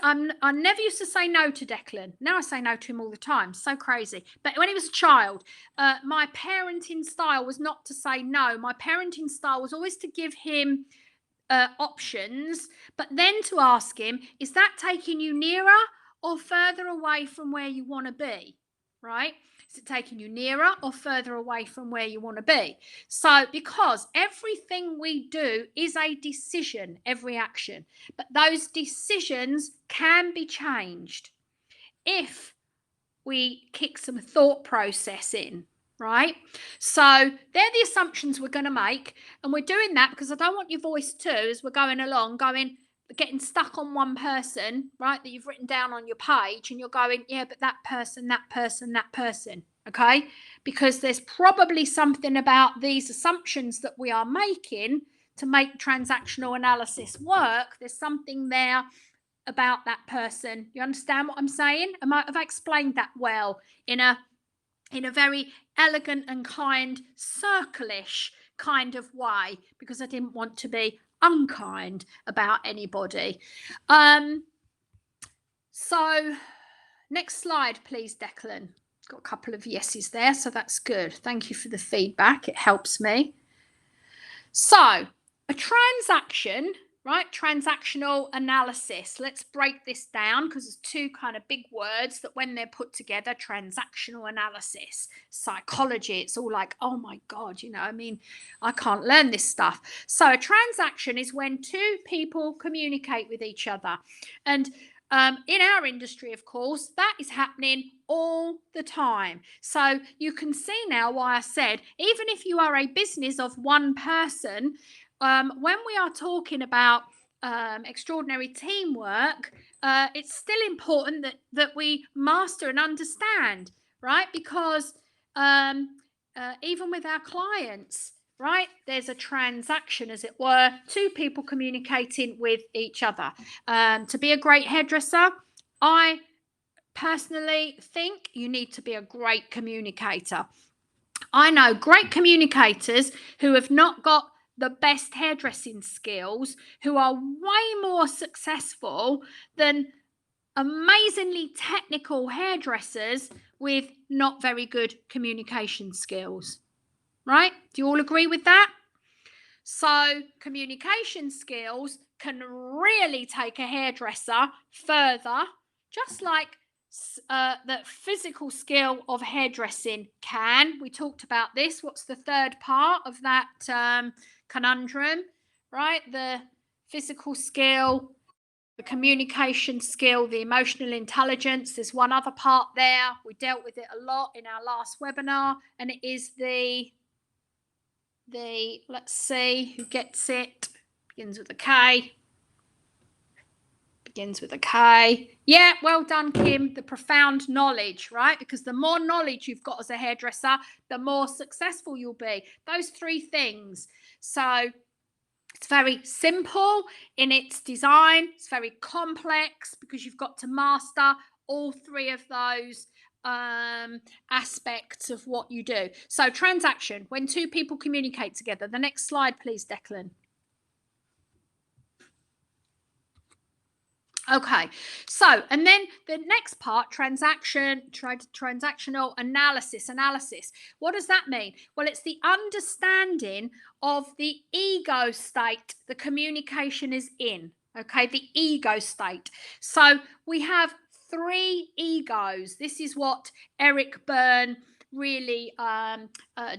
I never used to say no to Declan. Now I say no to him all the time. So crazy. But when he was a child, my parenting style was not to say no. My parenting style was always to give him options, but then to ask him, is that taking you nearer or further away from where you want to be, right? Is it taking you nearer or further away from where you want to be? So because everything we do is a decision, every action, but those decisions can be changed if we kick some thought process in, right? So they're the assumptions we're going to make, and we're doing that because I don't want your voice too, as we're going along, getting stuck on one person, right, that you've written down on your page, and you're going, yeah, but that person, that person, that person, okay? Because there's probably something about these assumptions that we are making to make transactional analysis work. There's something there about that person. You understand what I'm saying? Have I explained that well in a very elegant and kind, circle-ish kind of way, because I didn't want to be unkind about anybody. So next slide, please, Declan. Got a couple of yeses there, so that's good. Thank you for the feedback. It helps me. So a transaction, right? Transactional analysis. Let's break this down because there's two kind of big words that when they're put together, transactional analysis, psychology, it's all like, oh my God, I mean, I can't learn this stuff. So a transaction is when two people communicate with each other. And in our industry, of course, that is happening all the time. So you can see now why I said, even if you are a business of one person, when we are talking about extraordinary teamwork, it's still important that we master and understand, right? Because even with our clients, right, there's a transaction, as it were, two people communicating with each other. To be a great hairdresser, I personally think you need to be a great communicator. I know great communicators who have not got the best hairdressing skills, who are way more successful than amazingly technical hairdressers with not very good communication skills. Right? Do you all agree with that? So communication skills can really take a hairdresser further, just like the physical skill of hairdressing can. We talked about this. What's the third part of that conundrum, right? The physical skill, the communication skill, the emotional intelligence. There's one other part there. We dealt with it a lot in our last webinar, and it is the let's see who gets it. Begins with a K. Begins with a K. Yeah, well done, Kim. The profound knowledge, right? Because the more knowledge you've got as a hairdresser, the more successful you'll be. Those three things. So it's very simple in its design. It's very complex because you've got to master all three of those aspects of what you do. So transaction, when two people communicate together. The next slide, please, Declan. Okay, so and then the next part, transactional analysis. What does that mean? Well, it's the understanding of the ego state the communication is in. Okay, the ego state. So we have three egos. This is what Eric Byrne really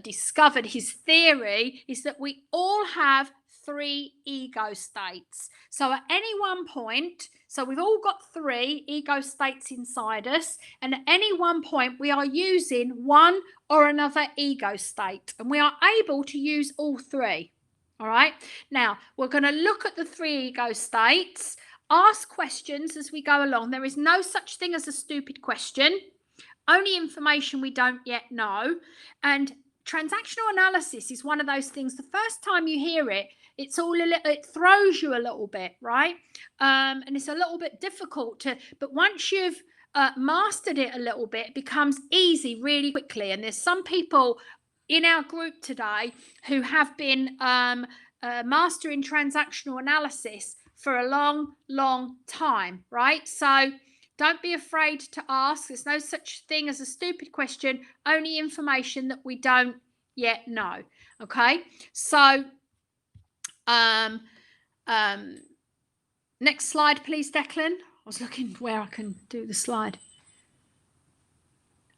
discovered. His theory is that we all have three ego states. So at any one point, so we've all got three ego states inside us, and at any one point we are using one or another ego state, and we are able to use all three. All right, now we're going to look at the three ego states, ask questions as we go along. There is no such thing as a stupid question, only information we don't yet know. And transactional analysis is one of those things, the first time you hear it, it throws you a little bit, right? And it's a little bit difficult but once you've mastered it a little bit, it becomes easy really quickly. And there's some people in our group today who have been mastering transactional analysis for a long time, right? So don't be afraid to ask. There's no such thing as a stupid question, only information that we don't yet know. Okay, so next slide, please, Declan. I was looking where I can do the slide.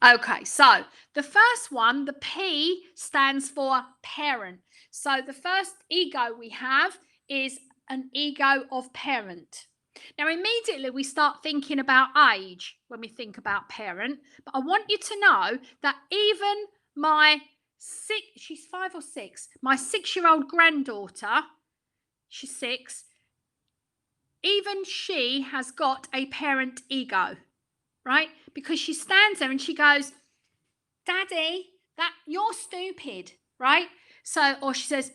Okay, so the first one, the P, stands for parent. So the first ego we have is an ego of parent. Now, immediately we start thinking about age when we think about parent, but I want you to know that even she's 5 or 6, my 6-year-old granddaughter, she's 6, even she has got a parent ego, right? Because she stands there and she goes, Daddy, that you're stupid, right? So, or she says,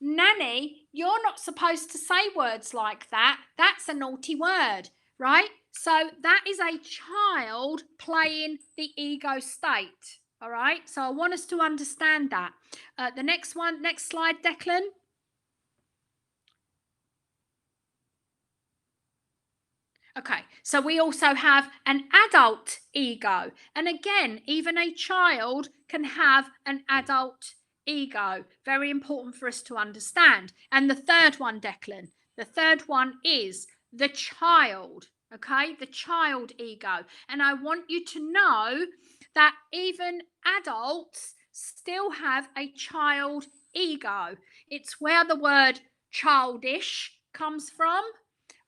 Nanny, you're not supposed to say words like that. That's a naughty word, right? So that is a child playing the ego state, all right? So I want us to understand that. The next slide, Declan. Okay, so we also have an adult ego. And again, even a child can have an adult ego. Very important for us to understand. And the third one, Declan, the third one is the child, okay? The child ego. And I want you to know that even adults still have a child ego. It's where the word childish comes from,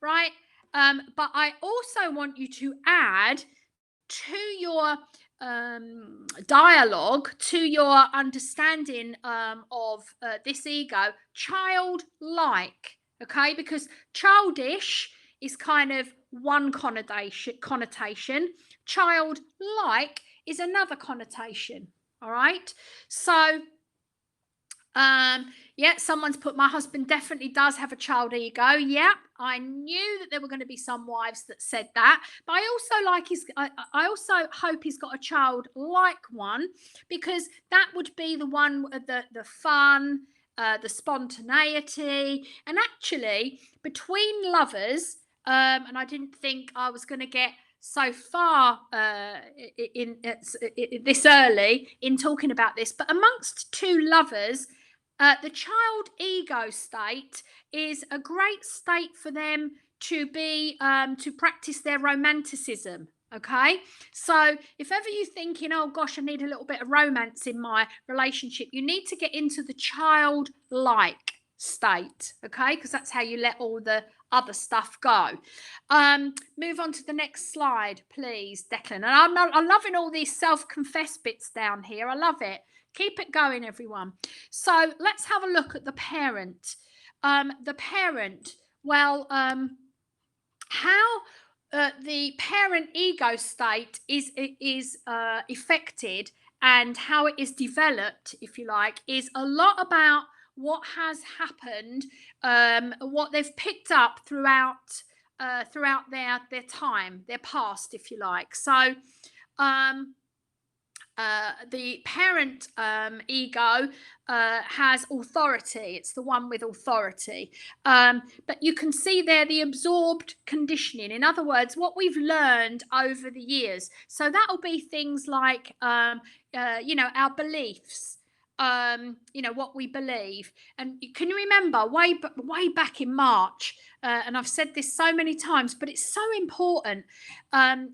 right? But I also want you to add to your dialogue, to your understanding of this ego, childlike, okay? Because childish is kind of one connotation. Childlike is another connotation, all right? So yeah, someone's put, my husband definitely does have a child ego. Yeah, I knew that there were going to be some wives that said that, but I also like I also hope he's got a child like one, because that would be the one, the fun, the spontaneity, and actually between lovers, and I didn't think I was going to get so far in this early in talking about this, but amongst two lovers, the child ego state is a great state for them to be to practice their romanticism. Okay, so if ever you're thinking, oh gosh, I need a little bit of romance in my relationship, you need to get into the childlike state, okay, because that's how you let all the other stuff go. Move on to the next slide, please, Declan. And I'm loving all these self-confessed bits down here. I love it. Keep it going, everyone. So let's have a look at the parent. The parent, well, how the parent ego state is affected and how it is developed, if you like, is a lot about what has happened, what they've picked up throughout their time, their past, if you like. So the parent ego has authority. It's the one with authority. But you can see there the absorbed conditioning. In other words, what we've learned over the years. So that'll be things like, our beliefs. What we believe. And can you remember way back in March? And I've said this so many times, but it's so important.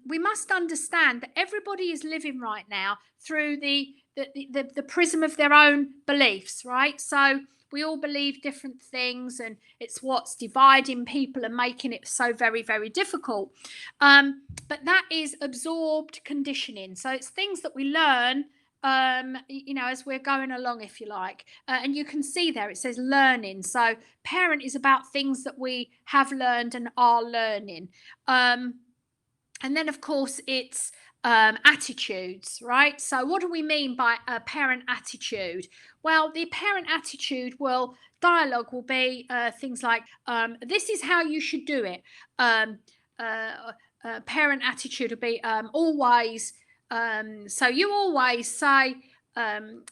We must understand that everybody is living right now through the prism of their own beliefs, right? So we all believe different things, and it's what's dividing people and making it so very, very difficult. But that is absorbed conditioning. So it's things that we learn as we're going along, if you like. And you can see there it says learning. So parent is about things that we have learned and are learning. And then, of course, it's attitudes, right? So what do we mean by a parent attitude? Well, the parent attitude dialogue will be things like, this is how you should do it. Parent attitude will be always, so you always say,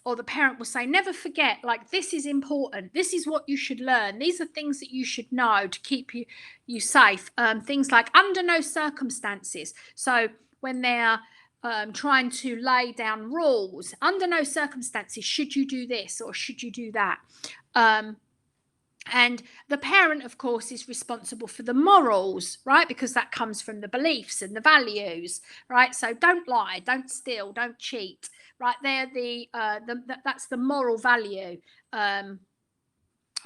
or the parent will say, never forget, like, this is important. This is what you should learn. These are things that you should know to keep you safe. Things like under no circumstances. So when they're trying to lay down rules, under no circumstances should you do this or should you do that. And the parent, of course, is responsible for the morals, right? Because that comes from the beliefs and the values, right? So don't lie, don't steal, don't cheat, right? They're that's the moral value.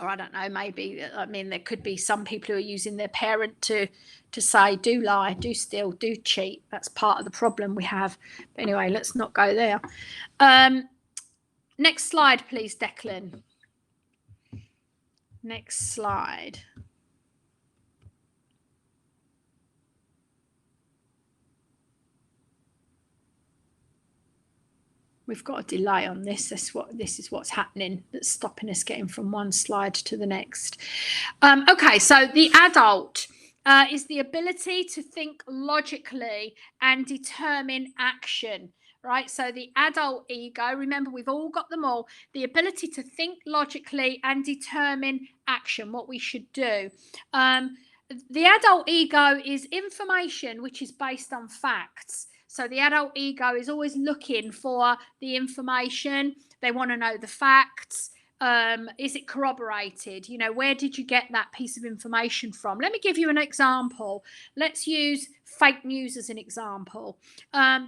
or I don't know, maybe, I mean, there could be some people who are using their parent to say, do lie, do steal, do cheat. That's part of the problem we have. But anyway, let's not go there. Next slide, please, Declan. Next slide. We've got a delay on this. This is what's happening that's stopping us getting from one slide to the next. Okay, so the adult is the ability to think logically and determine action, right? So the adult ego, remember, we've all got them all, the ability to think logically and determine action, what we should do. The adult ego is information which is based on facts. So the adult ego is always looking for the information. They want to know the facts. Is it corroborated? You know, where did you get that piece of information from? Let me give you an example. Let's use fake news as an example,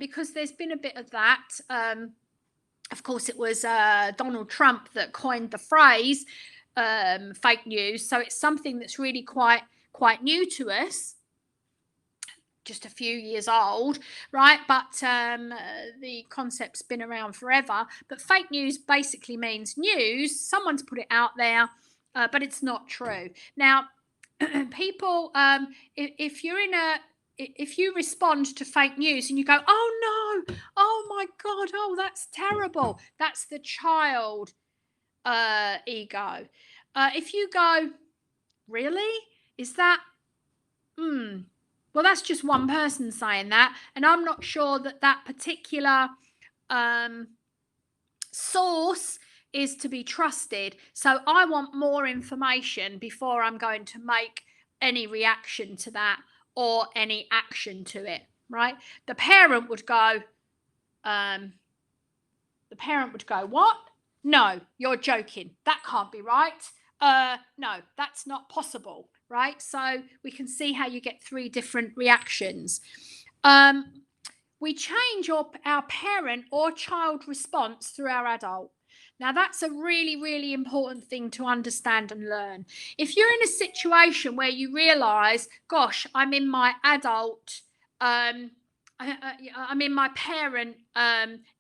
because there's been a bit of that. Of course, it was Donald Trump that coined the phrase fake news. So it's something that's really quite new to us, just a few years old, right? But the concept's been around forever. But fake news basically means news. Someone's put it out there, but it's not true. Now, people, if you respond to fake news and you go, oh no, oh my God, oh, that's terrible. That's the child ego. If you go, really? Is that, well, that's just one person saying that, and I'm not sure that that particular source is to be trusted. So I want more information before I'm going to make any reaction to that or any action to it, right? The parent would go, what? No, you're joking. That can't be right. No, that's not possible, right? So we can see how you get three different reactions. We change our parent or child response through our adult. Now, that's a really, really important thing to understand and learn. If you're in a situation where you realise, gosh, I'm in my adult, I'm in my parent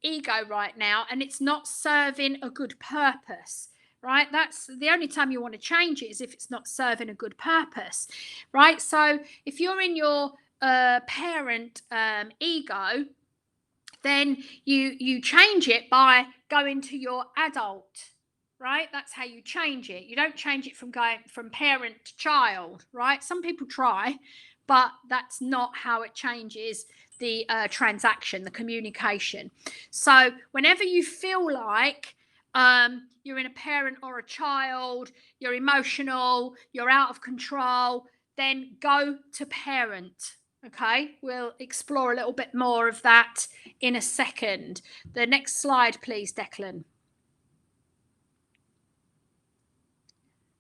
ego right now, and it's not serving a good purpose, right? That's the only time you want to change it, is if it's not serving a good purpose, right? So if you're in your parent ego, then you change it by going to your adult, right? That's how you change it. You don't change it from going from parent to child, right? Some people try, but that's not how it changes the transaction, the communication. So whenever you feel like you're in a parent or a child, you're emotional, you're out of control, then go to parent. Okay, we'll explore a little bit more of that in a second. The next slide, please, Declan.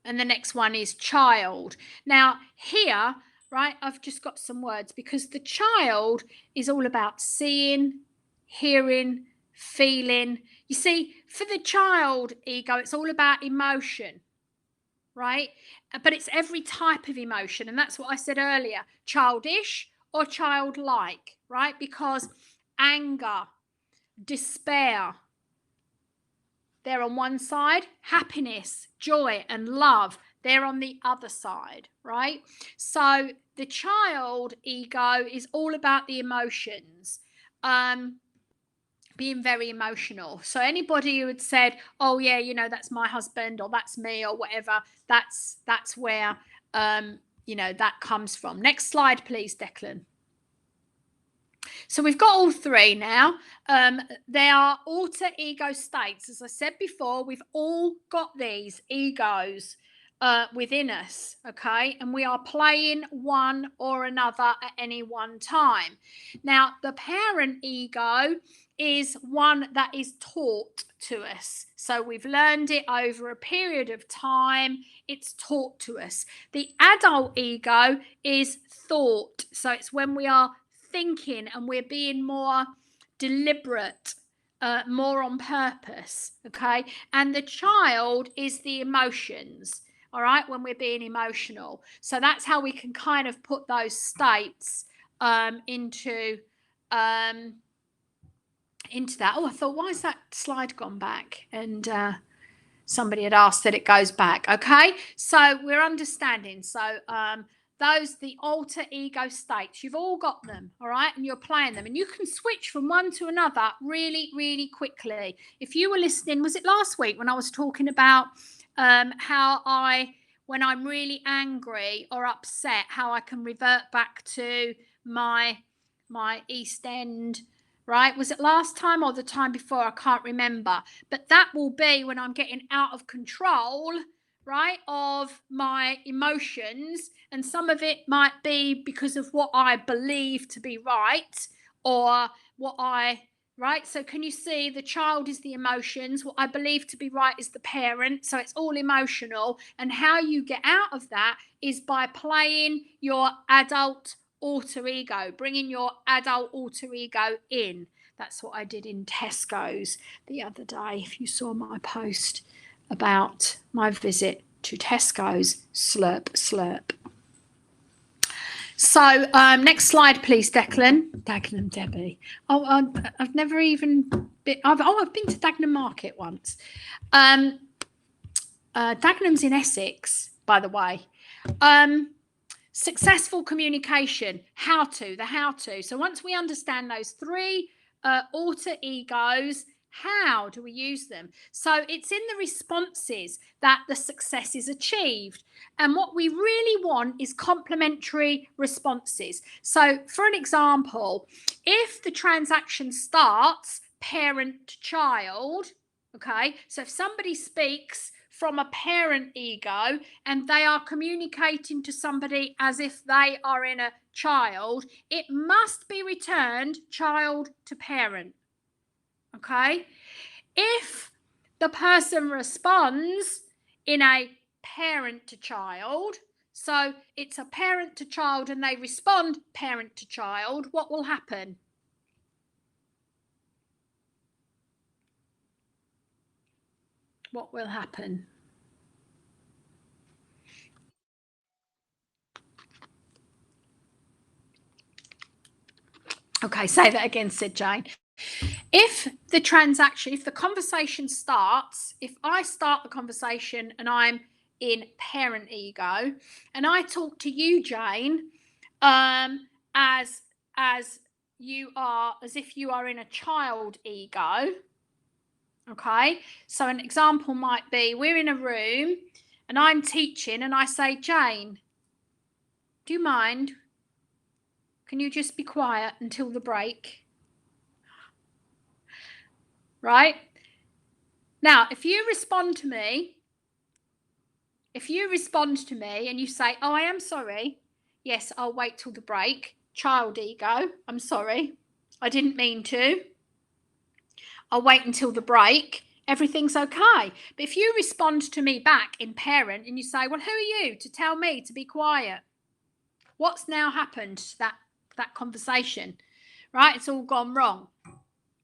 And the next one is child. Now here, right, I've just got some words, because the child is all about seeing, hearing, feeling. You see, for the child ego, it's all about emotion, right? But it's every type of emotion. And that's what I said earlier, childish or childlike, right? Because anger, despair, they're on one side. Happiness, joy, and love, they're on the other side, right? So the child ego is all about the emotions, being very emotional. So anybody who had said, oh yeah, you know, that's my husband or that's me or whatever, that's where you know, that comes from. Next slide, please, Declan. So we've got all three now. They are alter ego states. As I said before, we've all got these egos within us, okay? And we are playing one or another at any one time. Now, the parent ego is one that is taught to us. So we've learned it over a period of time. It's taught to us. The adult ego is thought. So it's when we are thinking and we're being more deliberate more on purpose, okay? And the child is the emotions, all right, when we're being emotional. So that's how we can kind of put those states into that. Oh, I thought, why is that slide gone back? And somebody had asked that it goes back. Okay, so we're understanding. So the alter ego states, you've all got them, all right, and you're playing them, and you can switch from one to another really, really quickly. If you were listening, was it last week when I was talking about how when I'm really angry or upset, how I can revert back to my East End, right? Was it last time or the time before? I can't remember. But that will be when I'm getting out of control, right, of my emotions. And some of it might be because of what I believe to be right, or right? So can you see, the child is the emotions. What I believe to be right is the parent. So it's all emotional. And how you get out of that is by playing your adult alter ego, bringing your adult alter ego in. That's what I did in Tesco's the other day. If you saw my post about my visit to Tesco's, slurp, slurp. So next slide, please, Declan. Dagenham, Debbie. Oh, I've never even been. I've been to Dagenham Market once. Dagenham's in Essex, by the way. Successful communication, how to. So once we understand those three alter egos, how do we use them? So it's in the responses that the success is achieved. And what we really want is complementary responses. So for an example, if the transaction starts parent to child, okay, so if somebody speaks from a parent ego and they are communicating to somebody as if they are in a child, it must be returned child to parent. Okay? If the person responds in a parent to child, so it's a parent to child and they respond parent to child, what will happen? What will happen? Okay, say that again, said Jane. If the conversation starts, if I start the conversation and I'm in parent ego and I talk to you, Jane, as if you are in a child ego, okay? So an example might be, we're in a room and I'm teaching and I say, Jane, do you mind? Can you just be quiet until the break? Right? Now, if you respond to me and you say, oh, I am sorry. Yes, I'll wait till the break. Child ego, I'm sorry. I didn't mean to. I'll wait until the break. Everything's okay. But if you respond to me back in parent and you say, well, who are you to tell me to be quiet? What's now happened to that conversation? Right? It's all gone wrong.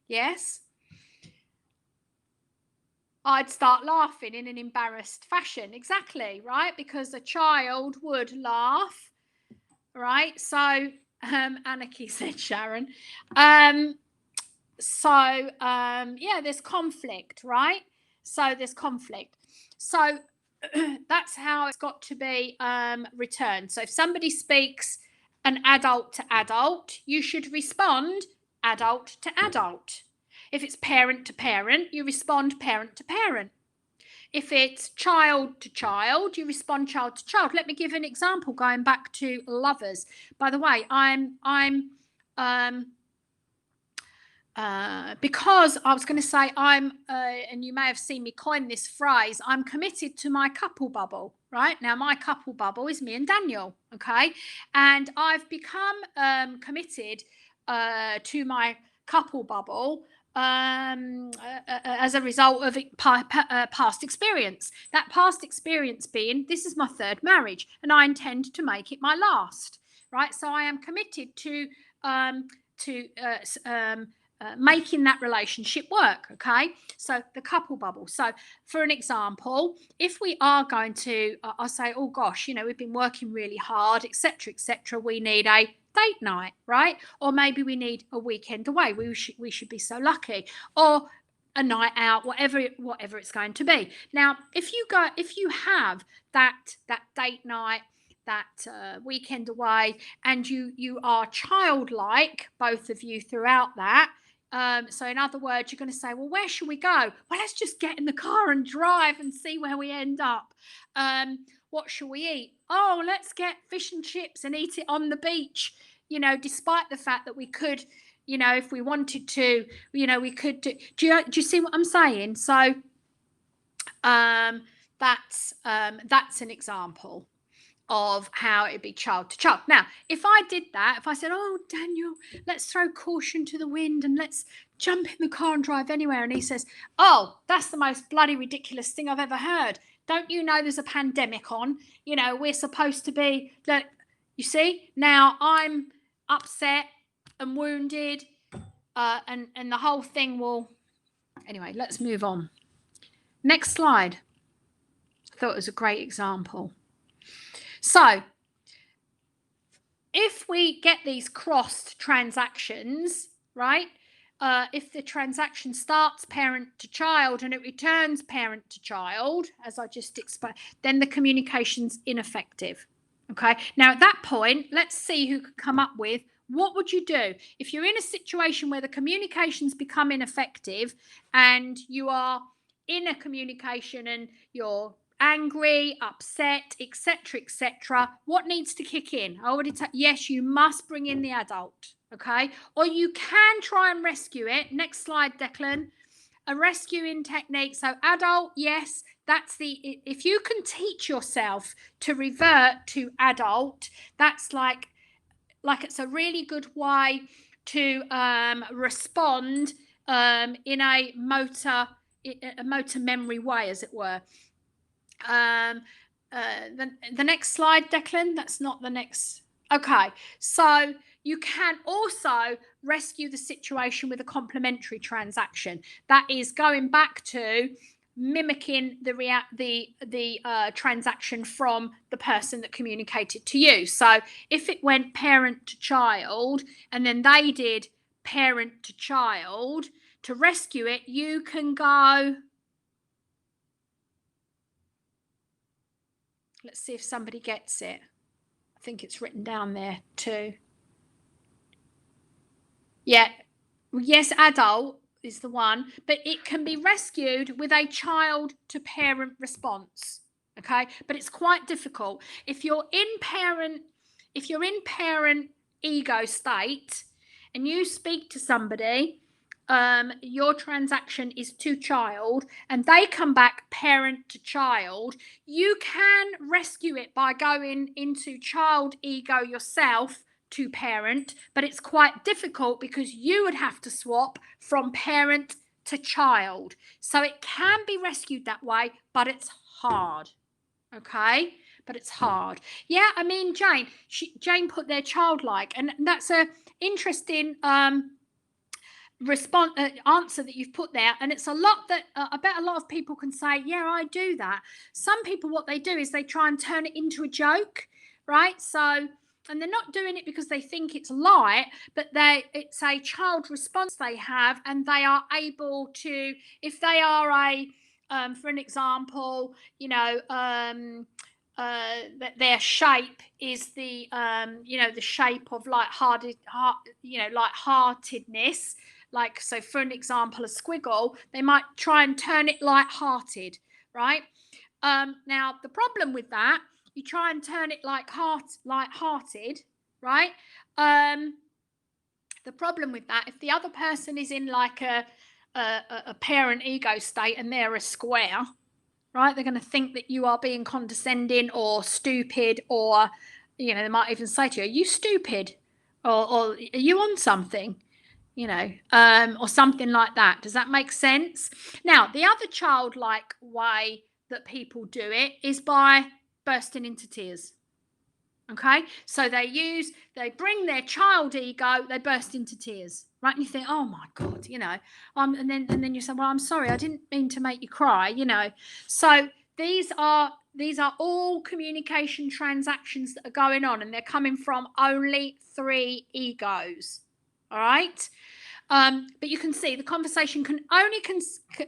Yes? I'd start laughing in an embarrassed fashion. Exactly, right? Because a child would laugh, right? So, anarchy, said Sharon. Yeah, there's conflict, right? So there's conflict. So that's how it's got to be returned. So if somebody speaks an adult to adult, you should respond adult to adult. If it's parent to parent, you respond parent to parent. If it's child to child, you respond child to child. Let me give an example going back to lovers. By the way, because I was going to say and you may have seen me coin this phrase, I'm committed to my couple bubble, right? Now, my couple bubble is me and Daniel, okay? And I've become committed to my couple bubble as a result of past experience. That past experience being, this is my third marriage, and I intend to make it my last, right? So I am committed to making that relationship work. Okay, so the couple bubble. So for an example, if we are going to I'll say, oh gosh, we've been working really hard, etc., we need a date night, right? Or maybe we need a weekend away. We should be so lucky. Or a night out, whatever it's going to be. Now if you have that date night, that weekend away, and you are childlike, both of you, throughout that. So in other words, you're going to say, well, where should we go? Well, let's just get in the car and drive and see where we end up. What shall we eat? Oh, let's get fish and chips and eat it on the beach, despite the fact that we could, if we wanted to, we could do you see what I'm saying? So that's an example of how it'd be child to child. Now, if I did that, if I said, oh, Daniel, let's throw caution to the wind and let's jump in the car and drive anywhere. And he says, oh, that's the most bloody ridiculous thing I've ever heard. Don't you know there's a pandemic on? We're supposed to be, you see, now I'm upset and wounded and the whole thing will, anyway, let's move on. Next slide. I thought it was a great example. So if we get these crossed transactions, right, if the transaction starts parent to child and it returns parent to child, as I just explained, then the communication's ineffective. Okay, now at that point, let's see who could come up with, what would you do if you're in a situation where the communications become ineffective and you are in a communication and you're angry, upset, etc., what needs to kick in? I already yes, you must bring in the adult, okay? Or you can try and rescue it. Next slide, Declan. A rescuing technique. So adult, yes, that's if you can teach yourself to revert to adult, that's like it's a really good way to respond in a motor memory way, as it were. The next slide, Declan. That's not the next. Okay, so you can also rescue the situation with a complementary transaction. That is going back to mimicking the transaction from the person that communicated to you. So if it went parent to child and then they did parent to child, to rescue it, you can go. Let's see if somebody gets it. I think it's written down there too. Yeah. Yes, adult is the one, but it can be rescued with a child to parent response. Okay, but it's quite difficult. If you're in parent ego state and you speak to somebody, your transaction is to child and they come back parent to child, you can rescue it by going into child ego yourself to parent, but it's quite difficult because you would have to swap from parent to child. So it can be rescued that way, but it's hard. Okay, but it's hard. Yeah, I mean, Jane put their childlike, and that's a interesting answer that you've put there, and it's a lot that I bet a lot of people can say, yeah, I do that. Some people, what they do is they try and turn it into a joke, right? So, and they're not doing it because they think it's light, but it's a child response they have, and they are able to, if they are for an example, that their shape is the the shape of light-heartedness. Like, so for an example, a squiggle, they might try and turn it light-hearted, right? Now, the problem with that, you try and turn it light-hearted, right? The problem with that, if the other person is in like a parent ego state and they're a square, right, they're going to think that you are being condescending or stupid, or, they might even say to you, are you stupid? Or are you on something? Or something like that. Does that make sense? Now, the other childlike way that people do it is by bursting into tears. Okay, so they bring their child ego, they burst into tears, right? And you think, oh my God, and then you say, well, I'm sorry, I didn't mean to make you cry, So these are all communication transactions that are going on, and they're coming from only 3 egos. All right. But you can see the conversation can only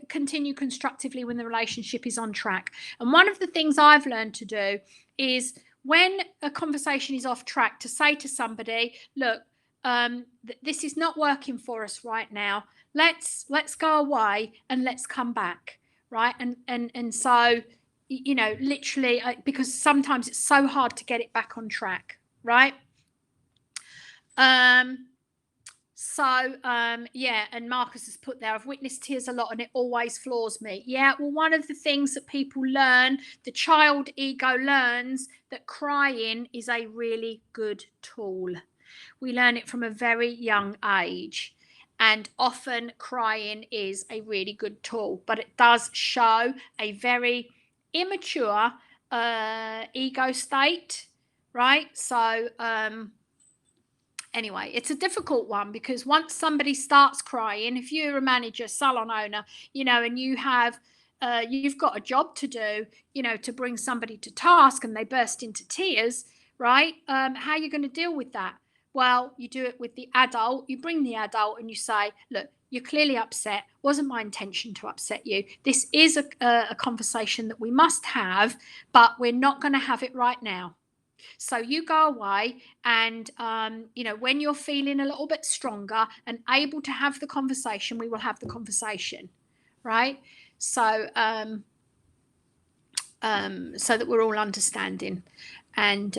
continue constructively when the relationship is on track. And one of the things I've learned to do is when a conversation is off track, to say to somebody, look, this is not working for us right now. Let's go away and let's come back. Right. And so, literally, because sometimes it's so hard to get it back on track. Right. Yeah, and Marcus has put there, I've witnessed tears a lot and it always floors me. Yeah, well, one of the things that people learn, the child ego learns that crying is a really good tool. We learn it from a very young age, and often crying is a really good tool, but it does show a very immature ego state, right? So, anyway, it's a difficult one, because once somebody starts crying, if you're a manager, salon owner, and you've got a job to do, to bring somebody to task and they burst into tears, right? How are you going to deal with that? Well, you do it with the adult. You bring the adult and you say, look, you're clearly upset. Wasn't my intention to upset you. This is a conversation that we must have, but we're not going to have it right now. So you go away and, when you're feeling a little bit stronger and able to have the conversation, we will have the conversation, right? So, so that we're all understanding. And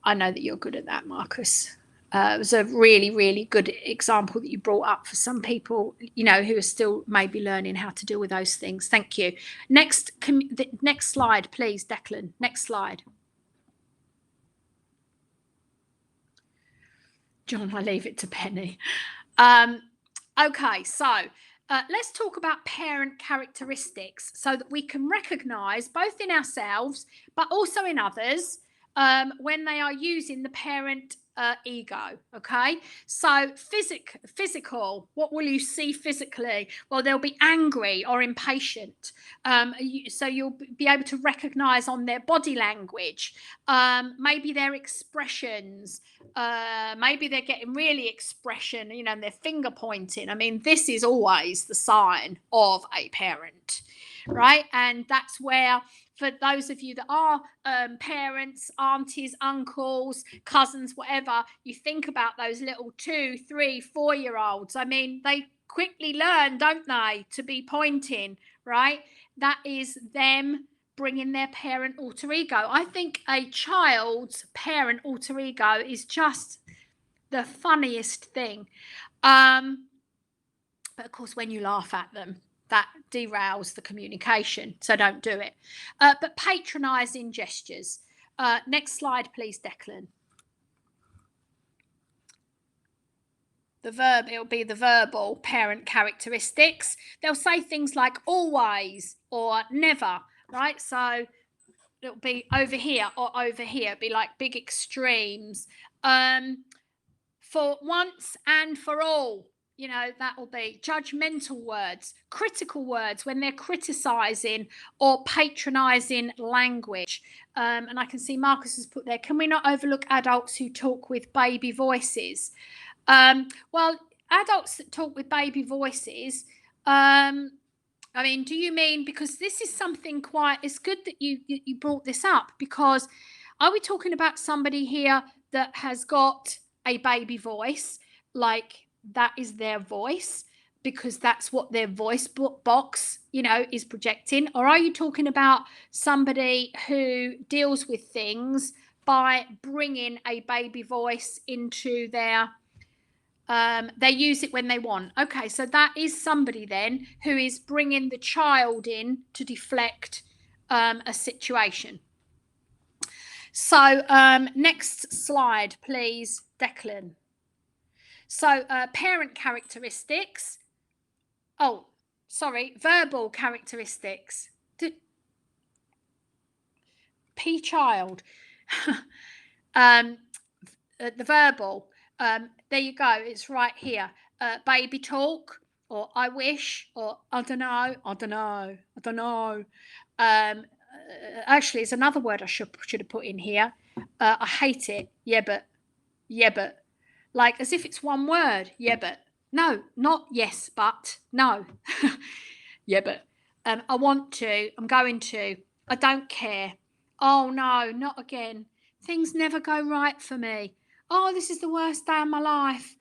I know that you're good at that, Marcus. It was a really, really good example that you brought up for some people, who are still maybe learning how to deal with those things. Thank you. Next slide, please, Declan. Next slide. John, I leave it to Penny. Okay, so let's talk about parent characteristics so that we can recognise both in ourselves but also in others when they are using the parent ego. Okay, so physical, what will you see physically? Well, they'll be angry or impatient, so you'll be able to recognize on their body language, maybe their expressions, maybe they're getting really expression, and they're finger pointing. I mean, this is always the sign of a parent, right? And that's where, for those of you that are parents, aunties, uncles, cousins, whatever, you think about those little 2, 3, 4-year-olds. I mean, they quickly learn, don't they, to be pointing, right? That is them bringing their parent alter ego. I think a child's parent alter ego is just the funniest thing. But of course, when you laugh at them, that derails the communication, so don't do it. But patronising gestures. Next slide, please, Declan. It'll be the verbal parent characteristics. They'll say things like always or never, right? So it'll be over here or over here. It'll be like big extremes. For once and for all, that will be judgmental words, critical words when they're criticizing or patronizing language. And I can see Marcus has put there, can we not overlook adults who talk with baby voices? Well, adults that talk with baby voices, I mean, do you mean, because this is something it's good that you brought this up, because are we talking about somebody here that has got a baby voice, like that is their voice because that's what their voice box, is projecting? Or are you talking about somebody who deals with things by bringing a baby voice into their they use it when they want? Okay, so that is somebody then who is bringing the child in to deflect a situation. So next slide, please, Declan. So parent characteristics. Oh, sorry, verbal characteristics. P child. The verbal, there you go, it's right here. Baby talk, or I wish, or I don't know, I don't know, I don't know. Actually, it's another word I should have put in here. I hate it. Yeah, but, like as if it's one word. Yeah, but. No, not yes, but. No. Yeah, but. I want to. I'm going to. I don't care. Oh no, not again. Things never go right for me. Oh, this is the worst day of my life.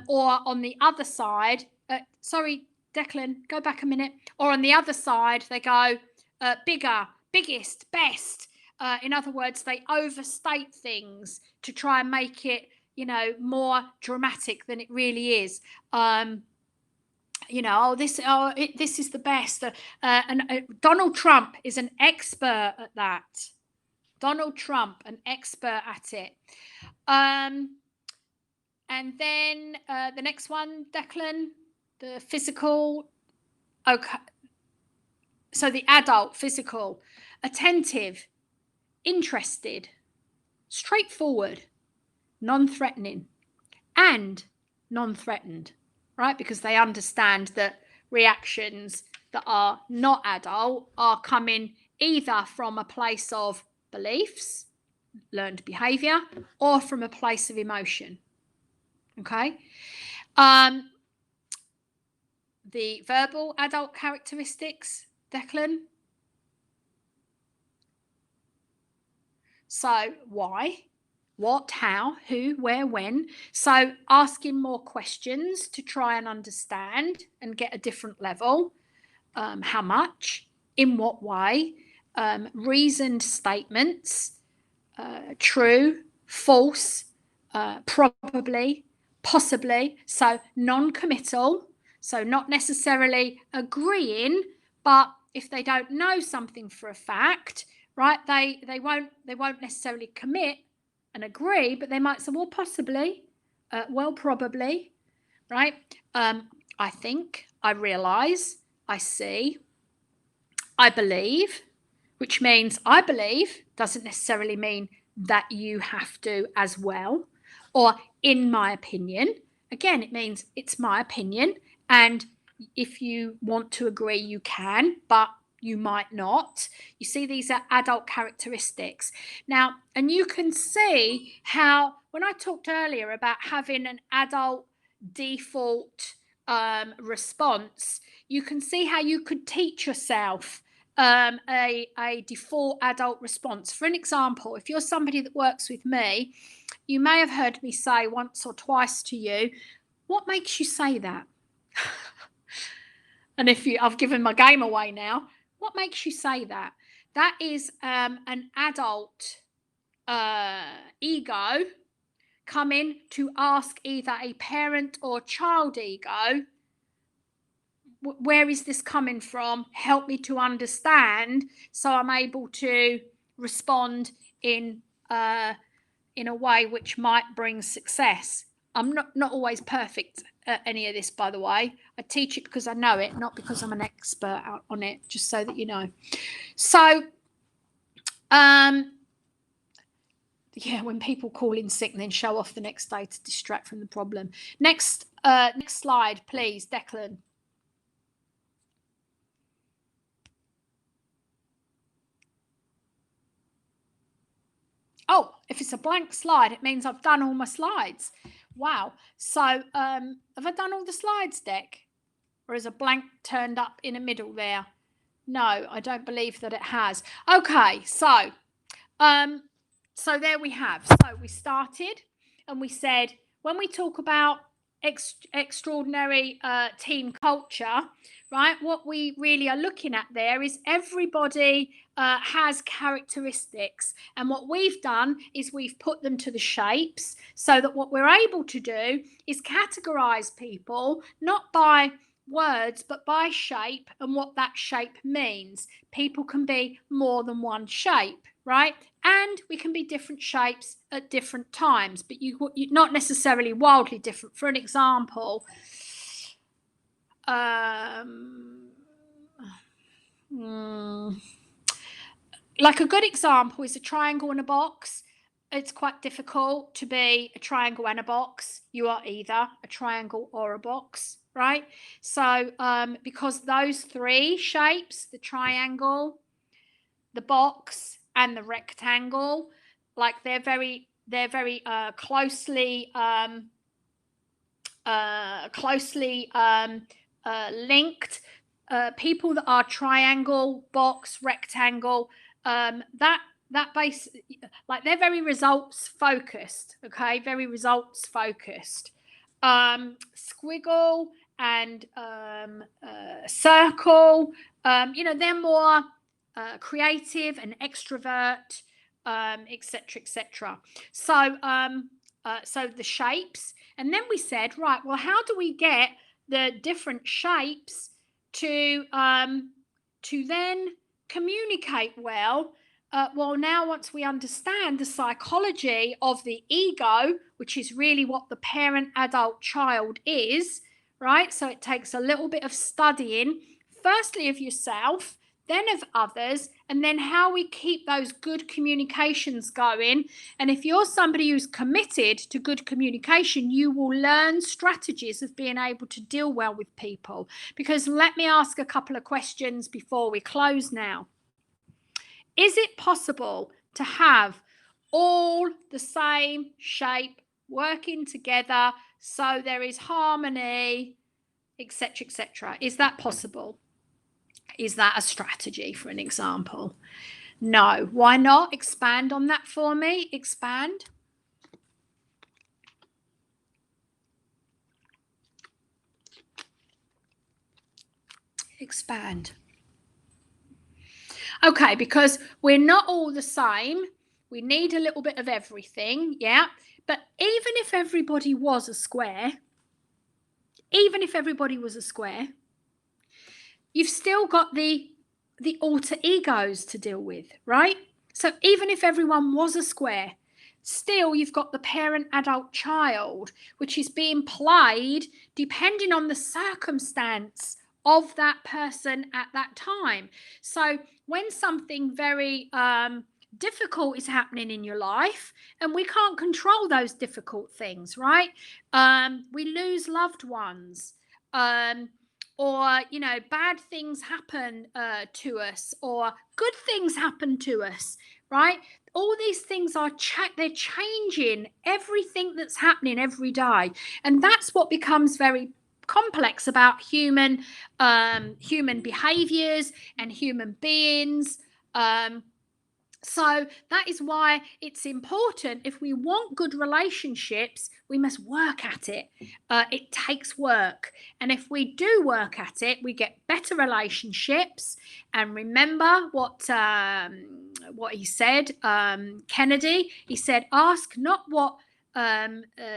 Or on the other side, sorry, Declan, go back a minute. Or on the other side, they go bigger, biggest, best. In other words, they overstate things to try and make it, more dramatic than it really is. This is the best. Donald Trump is an expert at that. Donald Trump, an expert at it. And then the next one, Declan, the physical. Okay. So the adult, physical, attentive, interested, straightforward, non-threatening, and non-threatened, right? Because they understand that reactions that are not adult are coming either from a place of beliefs, learned behavior, or from a place of emotion. Okay. The verbal adult characteristics, Declan. So why, what, how, who, where, when. So asking more questions to try and understand and get a different level. How much, in what way, reasoned statements, true, false, probably, possibly. So non-committal. So not necessarily agreeing, but if they don't know something for a fact, right, they won't necessarily commit and agree, but they might say, well, possibly, well, probably, right? I think, I realize, I see, I believe, which means I believe doesn't necessarily mean that you have to as well. Or in my opinion, again, it means it's my opinion, and if you want to agree, you can, but you might not. You see, these are adult characteristics. Now, and you can see how, when I talked earlier about having an adult default response, you can see how you could teach yourself a default adult response. For an example, if you're somebody that works with me, you may have heard me say once or twice to you, what makes you say that? And I've given my game away now, what makes you say that? That is an adult ego coming to ask either a parent or child ego, where is this coming from? Help me to understand, so I'm able to respond in a way which might bring success. I'm not always perfect at any of this, by the way. I teach it because I know it, not because I'm an expert on it, just so that you know. So, yeah, when people call in sick and then show off the next day to distract from the problem. Next slide, please, Declan. Oh, if it's a blank slide, it means I've done all my slides. Wow. So have I done all the slides, Dec? Or is a blank turned up in the middle there? No, I don't believe that it has. Okay, so there we have. So we started and we said, when we talk about extraordinary team culture, right, what we really are looking at there is everybody has characteristics, and what we've done is we've put them to the shapes, so that what we're able to do is categorize people not by words but by shape and what that shape means. People can be more than one shape, right? And we can be different shapes at different times, but you're not necessarily wildly different. For an example, like a good example is a triangle in a box. it's quite difficult to be a triangle and a box. You are either a triangle or a box, right? So because those three shapes, the triangle, the box, and the rectangle, like they're very closely linked. People that are triangle, box, rectangle, that base, like they're very results focused. Okay, very results focused. Squiggle and circle, they're more creative and extrovert, etc., etc. So so the shapes, and then we said, right, well, how do we get the different shapes to then communicate well? Well, now once we understand the psychology of the ego, which is really what the parent, adult, child is, right? So it takes a little bit of studying, firstly of yourself, then of others, and then how we keep those good communications going. And if you're somebody who's committed to good communication, you will learn strategies of being able to deal well with people. Because let me ask a couple of questions before we close now. Is it possible to have all the same shape working together so there is harmony, etc., etc.? Is that possible? Is that a strategy, for an example? No. Why not? Expand on that for me. Expand. Expand. Okay, because we're not all the same. We need a little bit of everything, yeah? But even if everybody was a square, you've still got the alter egos to deal with, right? So even if everyone was a square, still you've got the parent, adult, child, which is being played depending on the circumstance of that person at that time. So when something very difficult is happening in your life, and we can't control those difficult things, right? We lose loved ones, or bad things happen to us, or good things happen to us, right? All these things are they're changing everything that's happening every day, and that's what becomes very complex about human behaviors and human beings. So that is why it's important, if we want good relationships, we must work at it. It takes work. And if we do work at it, we get better relationships. And remember what he said, Kennedy, he said, ask not what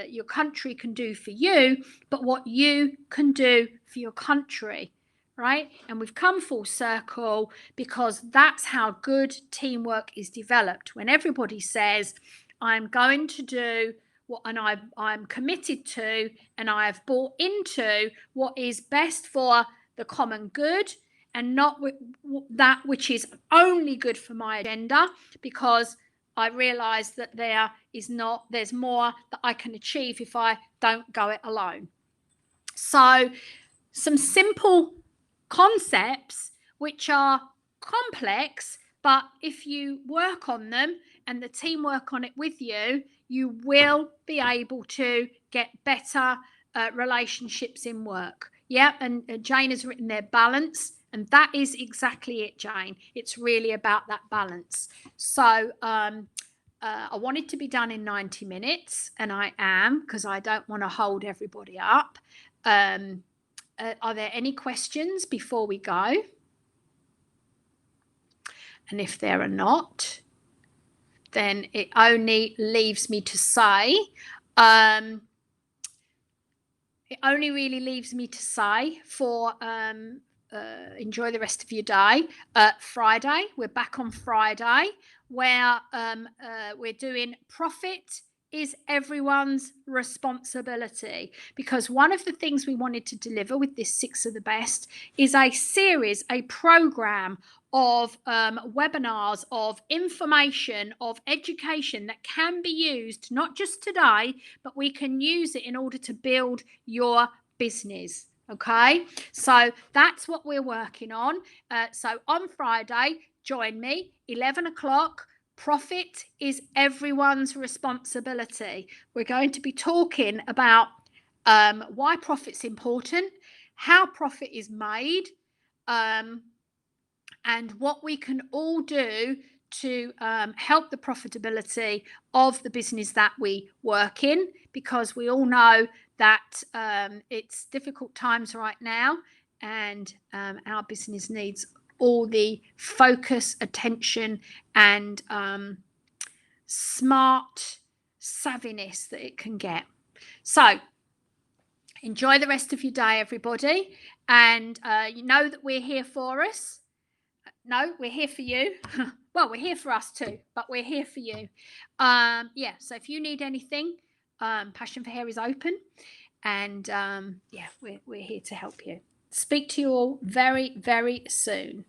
your country can do for you, but what you can do for your country. Right? And we've come full circle, because that's how good teamwork is developed. When everybody says, I'm going to do what, and I'm committed to, and I have bought into what is best for the common good, and not that which is only good for my agenda, because I realize that there's more that I can achieve if I don't go it alone. So some simple concepts which are complex, but if you work on them and the team work on it with you, you will be able to get better relationships in work. Yeah, and Jane has written there, balance, and that is exactly it, Jane. It's really about that balance. So I wanted to be done in 90 minutes, and I am, because I don't want to hold everybody up. Are there any questions before we go? And if there are not, then it only leaves me to say, it only really leaves me to say for enjoy the rest of your day. Friday, we're back on Friday, where we're doing profit is everyone's responsibility, because one of the things we wanted to deliver with this 6 of the best is a series, a program of webinars, of information, of education that can be used, not just today, but we can use it in order to build your business. Okay, so that's what we're working on. So on Friday, join me, 11 o'clock. Profit is everyone's responsibility. We're going to be talking about why profit's important, how profit is made, and what we can all do to help the profitability of the business that we work in, because we all know that it's difficult times right now, and our business needs all the focus, attention, and smart savviness that it can get. So enjoy the rest of your day, everybody, and you know that we're here for us. No, we're here for you. Well, we're here for us too, but we're here for you. Yeah, so if you need anything, Passion for Hair is open, and yeah, we're here to help you. Speak to you all very, very soon.